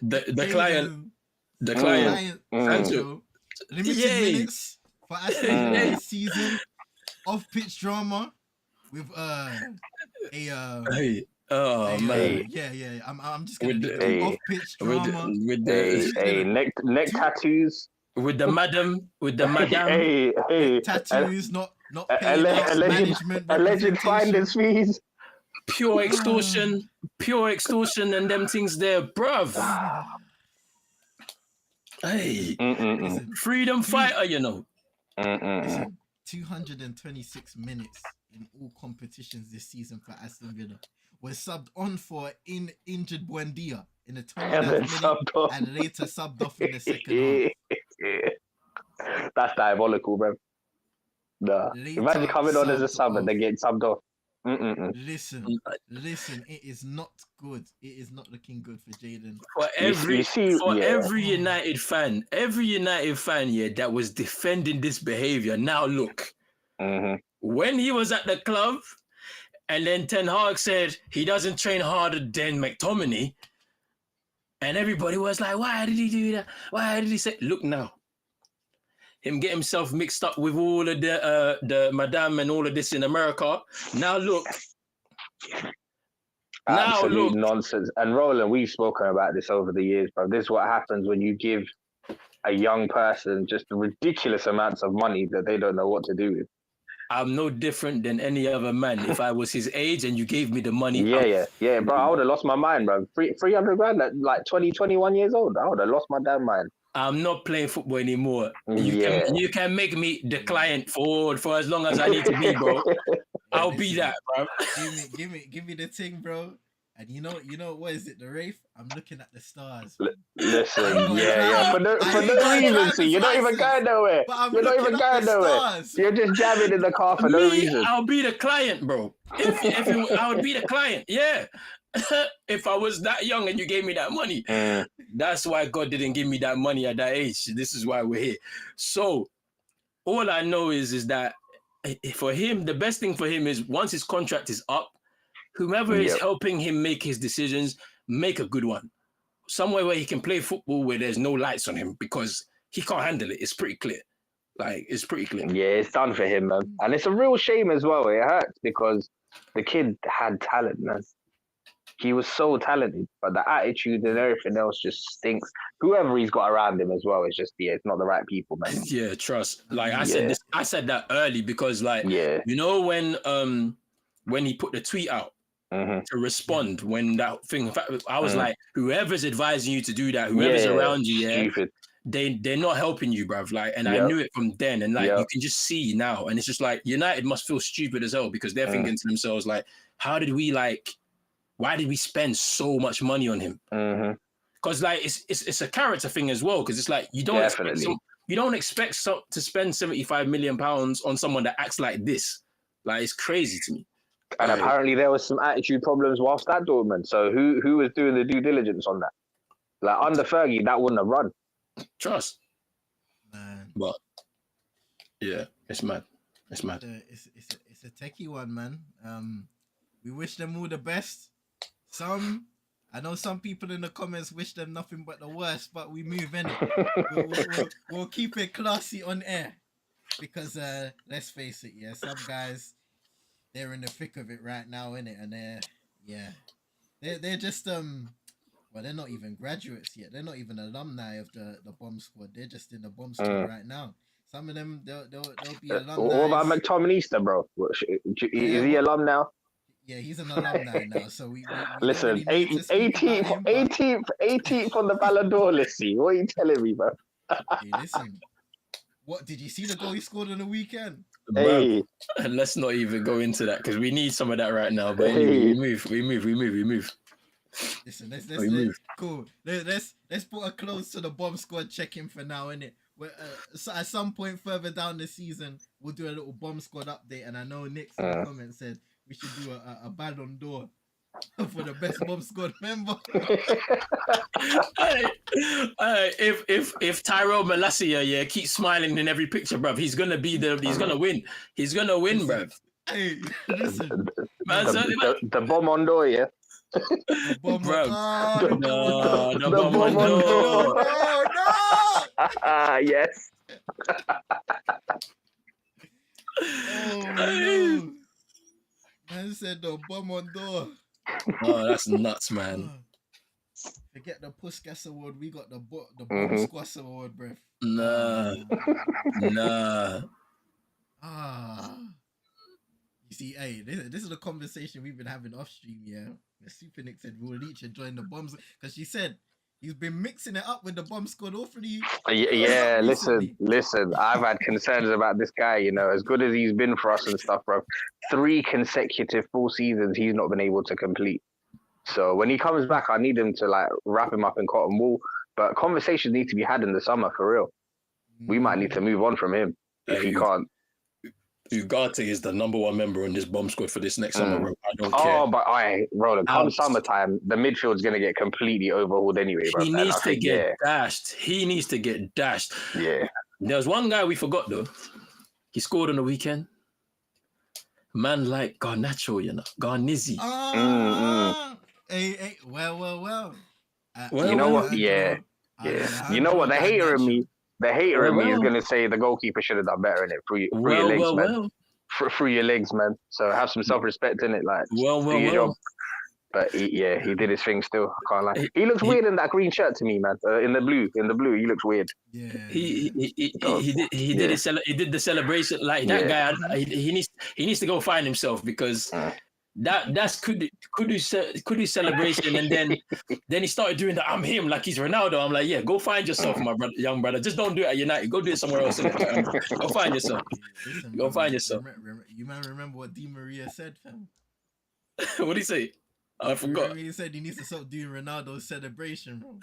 the client, Sancho, limited minutes for Aston Villa this season, off-pitch drama with man. Yeah. I'm just gonna do off-pitch drama with the neck tattoos. With the madam. tattoos, not paying out management, alleged finder's fees. Pure extortion, and them things there, bruv. Hey, freedom fighter, you know. 226 minutes in all competitions this season for Aston Villa. Was subbed on for injured Buendia in the 29th minute and later subbed off in the second half. That's diabolical, bro. Imagine coming on as a sub and then getting subbed off. Listen, it is not good. It is not looking good for Jaden. For every United fan, yeah, that was defending this behavior. Now look, when he was at the club, and then Ten Hag said he doesn't train harder than McTominay, and everybody was like, "Why did he do that? Why did he say?" Look now. Him get himself mixed up with all of the madame and all of this in America. Now look. Absolute nonsense. And Roland, we've spoken about this over the years, bro. This is what happens when you give a young person just ridiculous amounts of money that they don't know what to do with. I'm no different than any other man. If I was his age and you gave me the money. Yeah, bro. I would have lost my mind, bro. 300 grand at like 20, 21 years old. I would have lost my damn mind. I'm not playing football anymore. You can make me the client for as long as I need to be, bro. I'll be that, bro. Give me the thing, bro. And you know what is it? The Wraith? I'm looking at the stars. Listen, yeah. For no reason, see, you're not even going nowhere. You're not even going nowhere. You're just jamming in the car for no reason. I'll be the client, bro. I would be the client, yeah. If I was that young and you gave me that money. That's why God didn't give me that money at that age. This is why we're here. So all I know is that for him, the best thing for him is once his contract is up, whomever is helping him make his decisions, make a good one. Somewhere where he can play football where there's no lights on him because he can't handle it. It's pretty clear. It's pretty clear. Yeah, it's done for him, man. And it's a real shame as well. It hurts because the kid had talent, man. He was so talented, but the attitude and everything else just stinks. Whoever he's got around him as well is just, it's not the right people, man. Yeah, trust. I said that early because, you know, when he put the tweet out to respond when that thing, in fact, I was like, whoever's advising you to do that, whoever's around you, they're not helping you, bruv. And I knew it from then, and you can just see now, and it's just like United must feel stupid as hell because they're thinking to themselves why did we spend so much money on him? Because it's a character thing as well. Because it's like you don't expect to spend £75 million on someone that acts like this. It's crazy to me. And apparently there was some attitude problems whilst at Dortmund. So who was doing the due diligence on that? Like under Fergie, that wouldn't have run. Trust. Man. But yeah, it's mad. It's mad. It's a techie one, man. We wish them all the best. I know some people in the comments wish them nothing but the worst, but we move in it. We'll keep it classy on air because let's face it, yeah, some guys, they're in the thick of it right now, innit? And they're just well, they're not even graduates yet. They're not even alumni of the bomb squad. They're just in the bomb squad right now. Some of them they'll be alumni. What about McTominay, bro? Is he alum now? Yeah, he's an alumni now. So we listen, 18th on the Ballon d'Or. Let's see. What are you telling me, bro? Hey, listen. What did you see the goal he scored on the weekend? Hey, And let's not even go into that because we need some of that right now. But anyway, we move. Listen, let's cool. Let's put a close to the bomb squad check-in for now, innit? So at some point further down the season, we'll do a little bomb squad update. And I know Nick's in the comments said we should do a Ballon d'Or for the best bomb squad member. If Tyrell Malacia keeps smiling in every picture, bruv, he's gonna win. He's gonna win, bruv. Hey, listen. the bomb on door, yeah. The bomb Bro. on door. The bomb on door. No. Yes. Oh, no. Man said the bomb on door. Oh, that's nuts, man. Forget the Puskas award. We got the bomb squash award, bruv. Nah. You see, hey, this is the conversation we've been having off stream, yeah. The Super Nick said we'll each join the bombs because she said he's been mixing it up with the bomb squad all through the. Yeah, listen. I've had concerns about this guy. You know, as good as he's been for us and stuff, bro. 3 consecutive full seasons he's not been able to complete. So when he comes back, I need him to like wrap him up in cotton wool. But conversations need to be had in the summer for real. We might need to move on from him if he can't. Ugarte is the number 1 member in this bomb squad for this next summer, bro. I don't care. But come summertime, the midfield's going to get completely overhauled anyway, bro. He needs to get dashed. He needs to get dashed. Yeah. There's one guy we forgot, though. He scored on the weekend. Man like Garnacho, you know. Garnizzi. Hey, well. You know what? Yeah. You know what? The hater in me is going to say the goalkeeper should have done better in it. Through your legs, man. Through your legs, man. So have some self-respect in it, like. Do your job. But he did his thing still. I can't lie. He looks weird in that green shirt to me, man. In the blue, he looks weird. Yeah. He did the celebration like that guy. He needs to go find himself because that's kudu celebration, and then he started doing the I'm him like he's Ronaldo. I'm like, yeah, go find yourself, my brother, young brother. Just don't do it at United. Go do it somewhere else. Go find yourself. Listen, go find yourself. You might remember what Di Maria said, fam. What did he say? I forgot. He said he needs to stop doing Ronaldo's celebration, bro.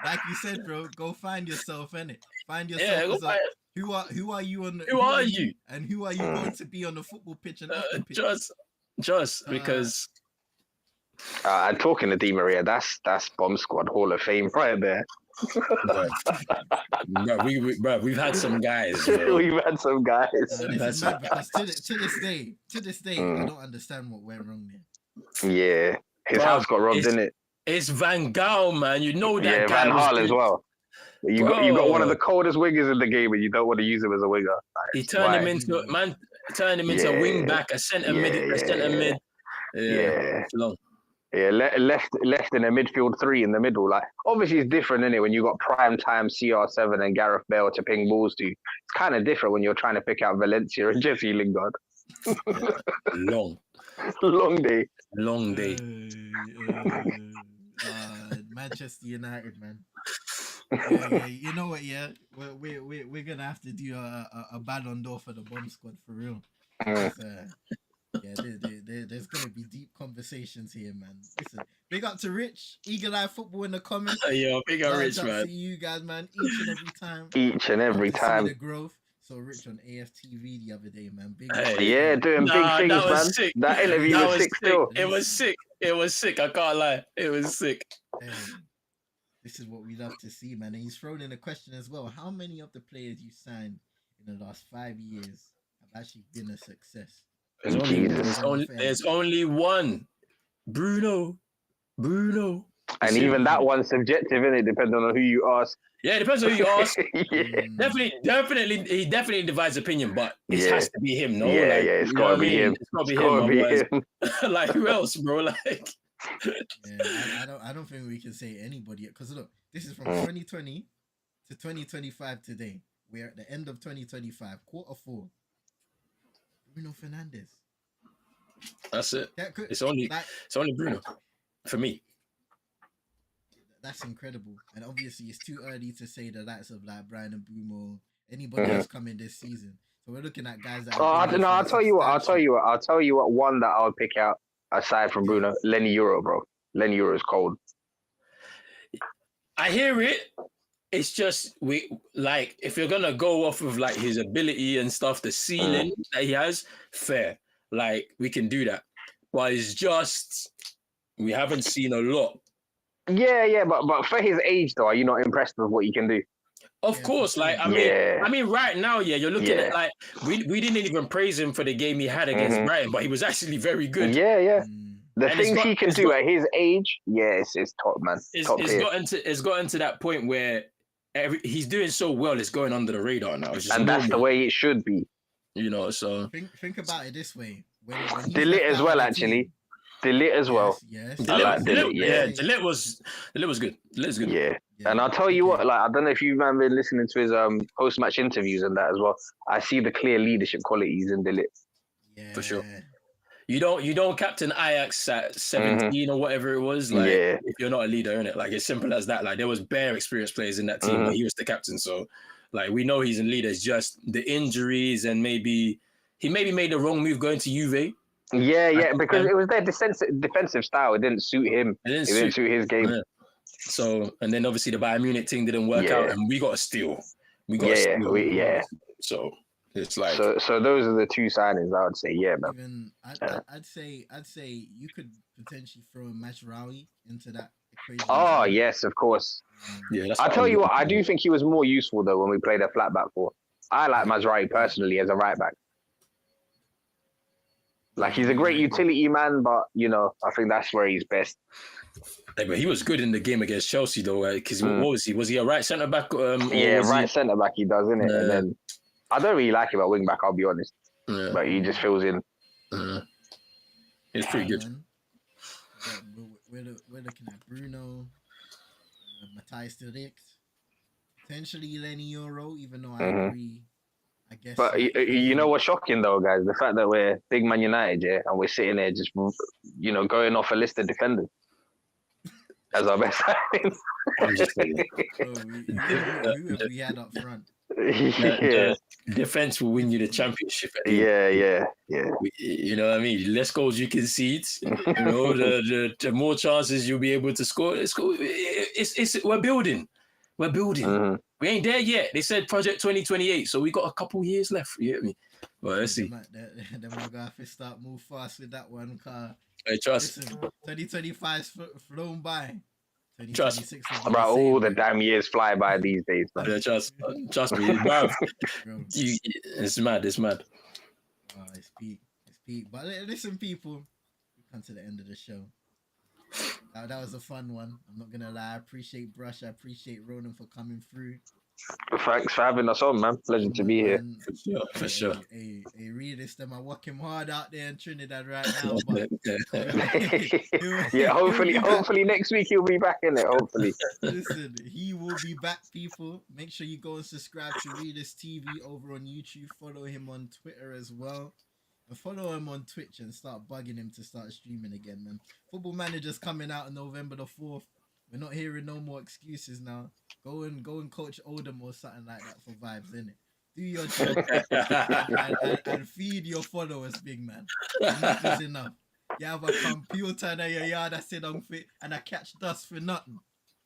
Like you said, bro, go find yourself, innit? Find yourself. Yeah, who are you on? Who are you? And who are you going to be on the football pitch and off the pitch? Just because. And talking to Di Maria, that's Bomb Squad Hall of Fame right there. We've had some guys. Bro. We've had some guys. This is mad because to this day, I don't understand what went wrong there. Yeah, his house got robbed, didn't it? It's Van Gaal, man. You know that yeah, guy. Van Gaal as well. You got one of the coldest wingers in the game, and you don't want to use him as a winger. Like, he turned him into a wing back, a centre mid. Yeah. Long. Yeah, left in a midfield 3 in the middle. Like, obviously it's different, innit? When you got prime time CR7 and Gareth Bale to ping balls to, it's kind of different when you're trying to pick out Valencia and Jesse Lingard. Long day. Manchester United, man. Yeah, you know what? Yeah, we're gonna have to do a Ballon d'Or for the bomb squad for real. There's gonna be deep conversations here, man. Listen, big up to Rich, Eagle Eye Football in the comments. Yo, big up Rich, man. See you guys, man. Each and every time. The growth. saw Rich on AFTV the other day, man. Big Hey. Yeah, doing big things, that was man. sick. That interview That was sick still. It was sick. It was sick. I can't lie. It was sick. Hey, this is what we love to see, man. And he's thrown in a question as well. How many of the players you signed in the last 5 years have actually been a success? There's only one. Bruno. And even that one's subjective, isn't it? Depending on who you ask. Yeah, it depends on who you ask. Yeah. Definitely, he definitely divides opinion, but it has to be him, no? Yeah, like, yeah, it's gotta be him. It's gotta be him. Like, who else, bro? Like, yeah, I don't think we can say anybody, because look, this is from 2020 to 2025 today. We're at the end of 2025, Q4. Bruno Fernandes. That's it. It's only Bruno for me. That's incredible, and obviously it's too early to say the likes of like Brian and Bruno, anybody else coming this season. So we're looking at guys that. I don't know. I'll tell you what. One that I would pick out aside from Bruno, Lenny Euro, bro. Lenny Euro is cold. I hear it. It's just if you're gonna go off of like his ability and stuff, the ceiling that he has, fair. Like we can do that, but it's just we haven't seen a lot. Yeah, but for his age though, are you not impressed with what he can do? Of course, like I mean, right now, you're looking at like we didn't even praise him for the game he had against Brighton, but he was actually very good. Yeah. The things he can do at his age, it's top, man. It's gotten to that point where he's doing so well, it's going under the radar now. It's just and that's the way it should be. You know, so think about it this way. When Delit as well, actually. Delit as well. Yes. Delit was good. Delit's good. Yeah. And I'll tell you what, like I don't know if you've been listening to his post-match interviews and that as well. I see the clear leadership qualities in Delit. Yeah. For sure. You don't captain Ajax at 17 or whatever it was. Like if you're not a leader, innit? Like it's simple as that. Like there was bare experienced players in that team, but he was the captain. So like we know he's a leader. It's just the injuries and maybe he made the wrong move going to Juve. Yeah, because it was their defensive style. It didn't suit him. It didn't suit his game. Yeah. So, and then obviously the Bayern Munich thing didn't work out, and we got a steal. So it's like so those are the two signings I would say. Yeah, man. Even I'd say you could potentially throw Mazraoui into that equation. Oh yes, of course. Yeah, I'll tell you what. I do think he was more useful though when we played a flat back four. I like Mazraoui personally as a right back. Like he's a great utility man, but I think that's where he's best. Hey, but he was good in the game against Chelsea though, because what was he? Was he a right centre back? Right centre back. He does, isn't it? And then I don't really like him at wing back. I'll be honest, but he just fills in. It's pretty good. We're looking at Bruno, Matthias de Ligt, potentially Lenny Euro, even though I agree. I guess. But you know what's shocking though, guys? The fact that we're big Man United, and we're sitting there just, going off a list of defenders as our best signings. I'm just saying. Who have we had up front? Defense will win you the championship. Yeah. You know what I mean? Less goals you concede, the more chances you'll be able to score. We're building. We ain't there yet. They said Project 2028, so we got a couple years left. You get me? Well, let's see. Then we're gonna have to start move fast with that one, car. Hey, trust. Listen, 2025's flown by. Trust. About all the damn years fly by these days, man. Yeah, trust me, bruv. It's mad. Oh, it's peak. But listen, people, we come to the end of the show. That was a fun one. I'm not gonna lie. I appreciate Brush. I appreciate Ronan for coming through. Thanks for having us on, man. Pleasure to be here. For sure. Hey, Realest, them are working hard out there in Trinidad right now. But hopefully next week he'll be back in it. Hopefully. Listen, he will be back, people. Make sure you go and subscribe to Realest TV over on YouTube. Follow him on Twitter as well. And follow him on Twitch and start bugging him to start streaming again, man. Football Manager's coming out on November the 4th. We're not hearing no more excuses now. Go and coach Oldham or something like that for vibes, innit? Do your job and feed your followers, big man. Enough is enough. You have a computer in your yard that sit on fit and I catch dust for nothing.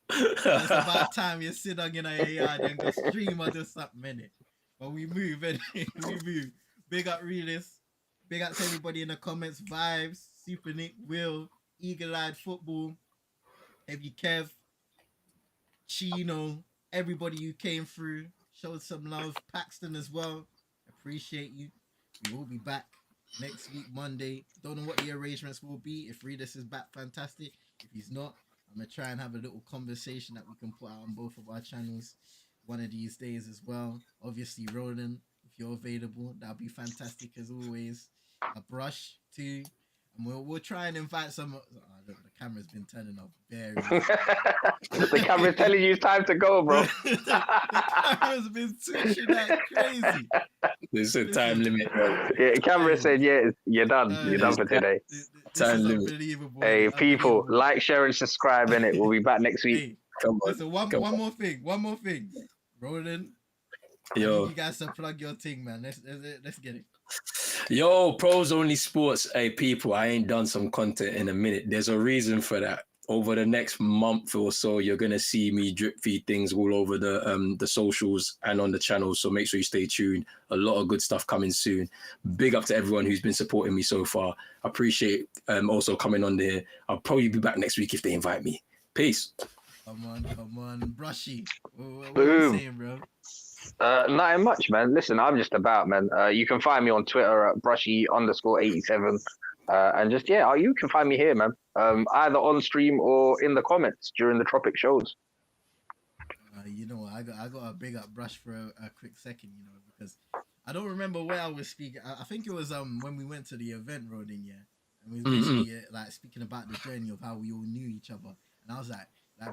It's about time you sit down in your yard and go stream or do something, innit? But we move anyway. We move. Big up Realist. Big up to everybody in the comments. Vibes, Super Nick, Will, Eagle Eyed Football, Heavy Kev, Chino, everybody who came through, showed some love. Paxton as well. Appreciate you. We will be back next week, Monday. Don't know what the arrangements will be. If Redis is back, fantastic. If he's not, I'm going to try and have a little conversation that we can put out on both of our channels one of these days as well. Obviously, Roland, if you're available, that'll be fantastic as always. A brush too. And we'll try and invite some. Oh, look, the camera's been turning off very. The camera's telling you it's time to go, bro. The camera's been switching like crazy. There's a time limit, bro. Yeah, camera said, yeah, you're done. You're done for today. This Time is limit. unbelievable. Hey, It's people, unbelievable. like, share, and subscribe, innit? We'll be back next week. Hey, Come on. listen, one more thing. Roland, Yo. you guys to plug your thing, man. Let's get it. Yo, Pros Only Sports. Hey, people, I ain't done some content in a minute. There's a reason for that. Over the next month or so, you're gonna see me drip feed things all over the socials and on the channel. So make sure you stay tuned. A lot of good stuff coming soon. Big up to everyone who's been supporting me so far. I appreciate also coming on there. I'll probably be back next week if they invite me. Peace. Come on, Brushy. What Boom. you saying, bro? Nothing much, man. Listen, I'm just about, man. You can find me on Twitter at brushy_87. And just, you can find me here, man. Either on stream or in the comments during the Tropic shows. You know, I got a big up Brush for a quick second, you know, because I don't remember where I was speaking. I think it was when we went to the event, Rodin, yeah. And we were basically like speaking about the journey of how we all knew each other. And I was like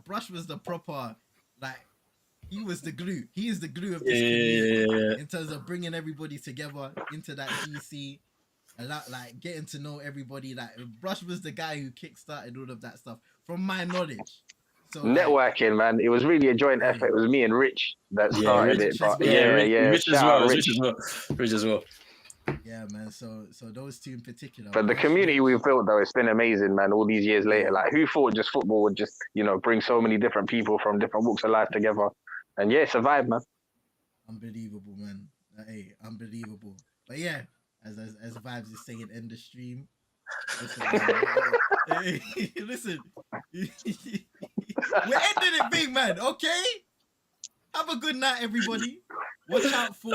Brush was the proper, like, he was the glue. He is the glue of this community in terms of bringing everybody together into that GC, and like getting to know everybody. Like Brush was the guy who kickstarted all of that stuff, from my knowledge. So Networking, man. It was really a joint effort. It was me and Rich that started Rich it. But Rich as shout well. out Rich as well. yeah, man. So those two in particular. But the community we've built, though, it's been amazing, man. All these years later, like, who thought just football would just, bring so many different people from different walks of life together? And yeah, it's a vibe, man. Unbelievable, man. Hey, unbelievable. But yeah, as Vibes is saying, end the stream. Listen, we're ending it big, man. Okay. Have a good night, everybody. Watch out for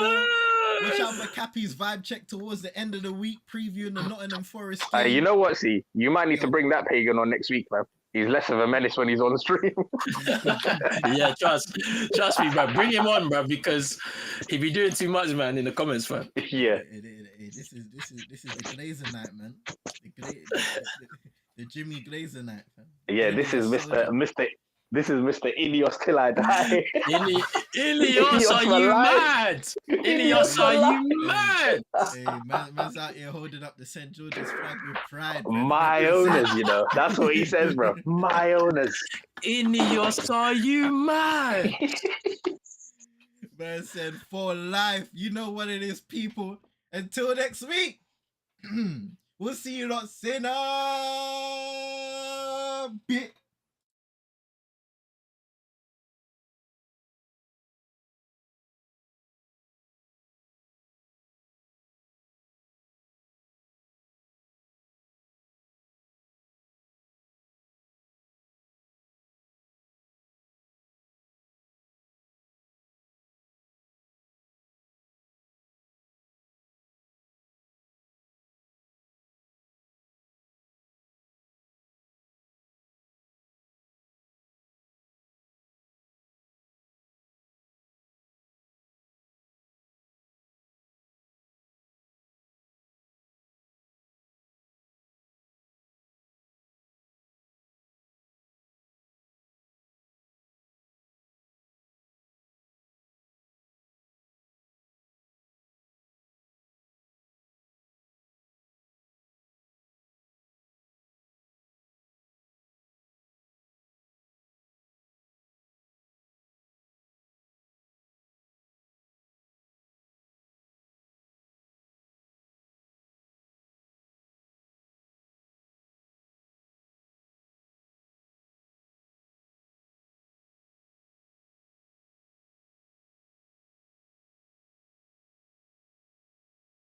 Cappy's vibe check towards the end of the week, previewing the Nottingham Forest game. You know what, see? You might need to bring that pagan on next week, man. He's less of a menace when he's on the stream. Yeah, trust me, bro. Bring him on, bro, because he be doing too much, man, in the comments, man. Yeah. This is the Glazer night, man. The Jimmy Glazer night, man. Yeah, this is Mr. Ilios till I die. Ilios, are you mad? Ilios, are you mad? Hey, man's out here holding up the St. George's flag with pride. Man. My owners, that's what he says, bro. My owners. Ilios, are you mad? Man said, for life. You know what it is, people. Until next week, we'll see you lot, sinner. Bit.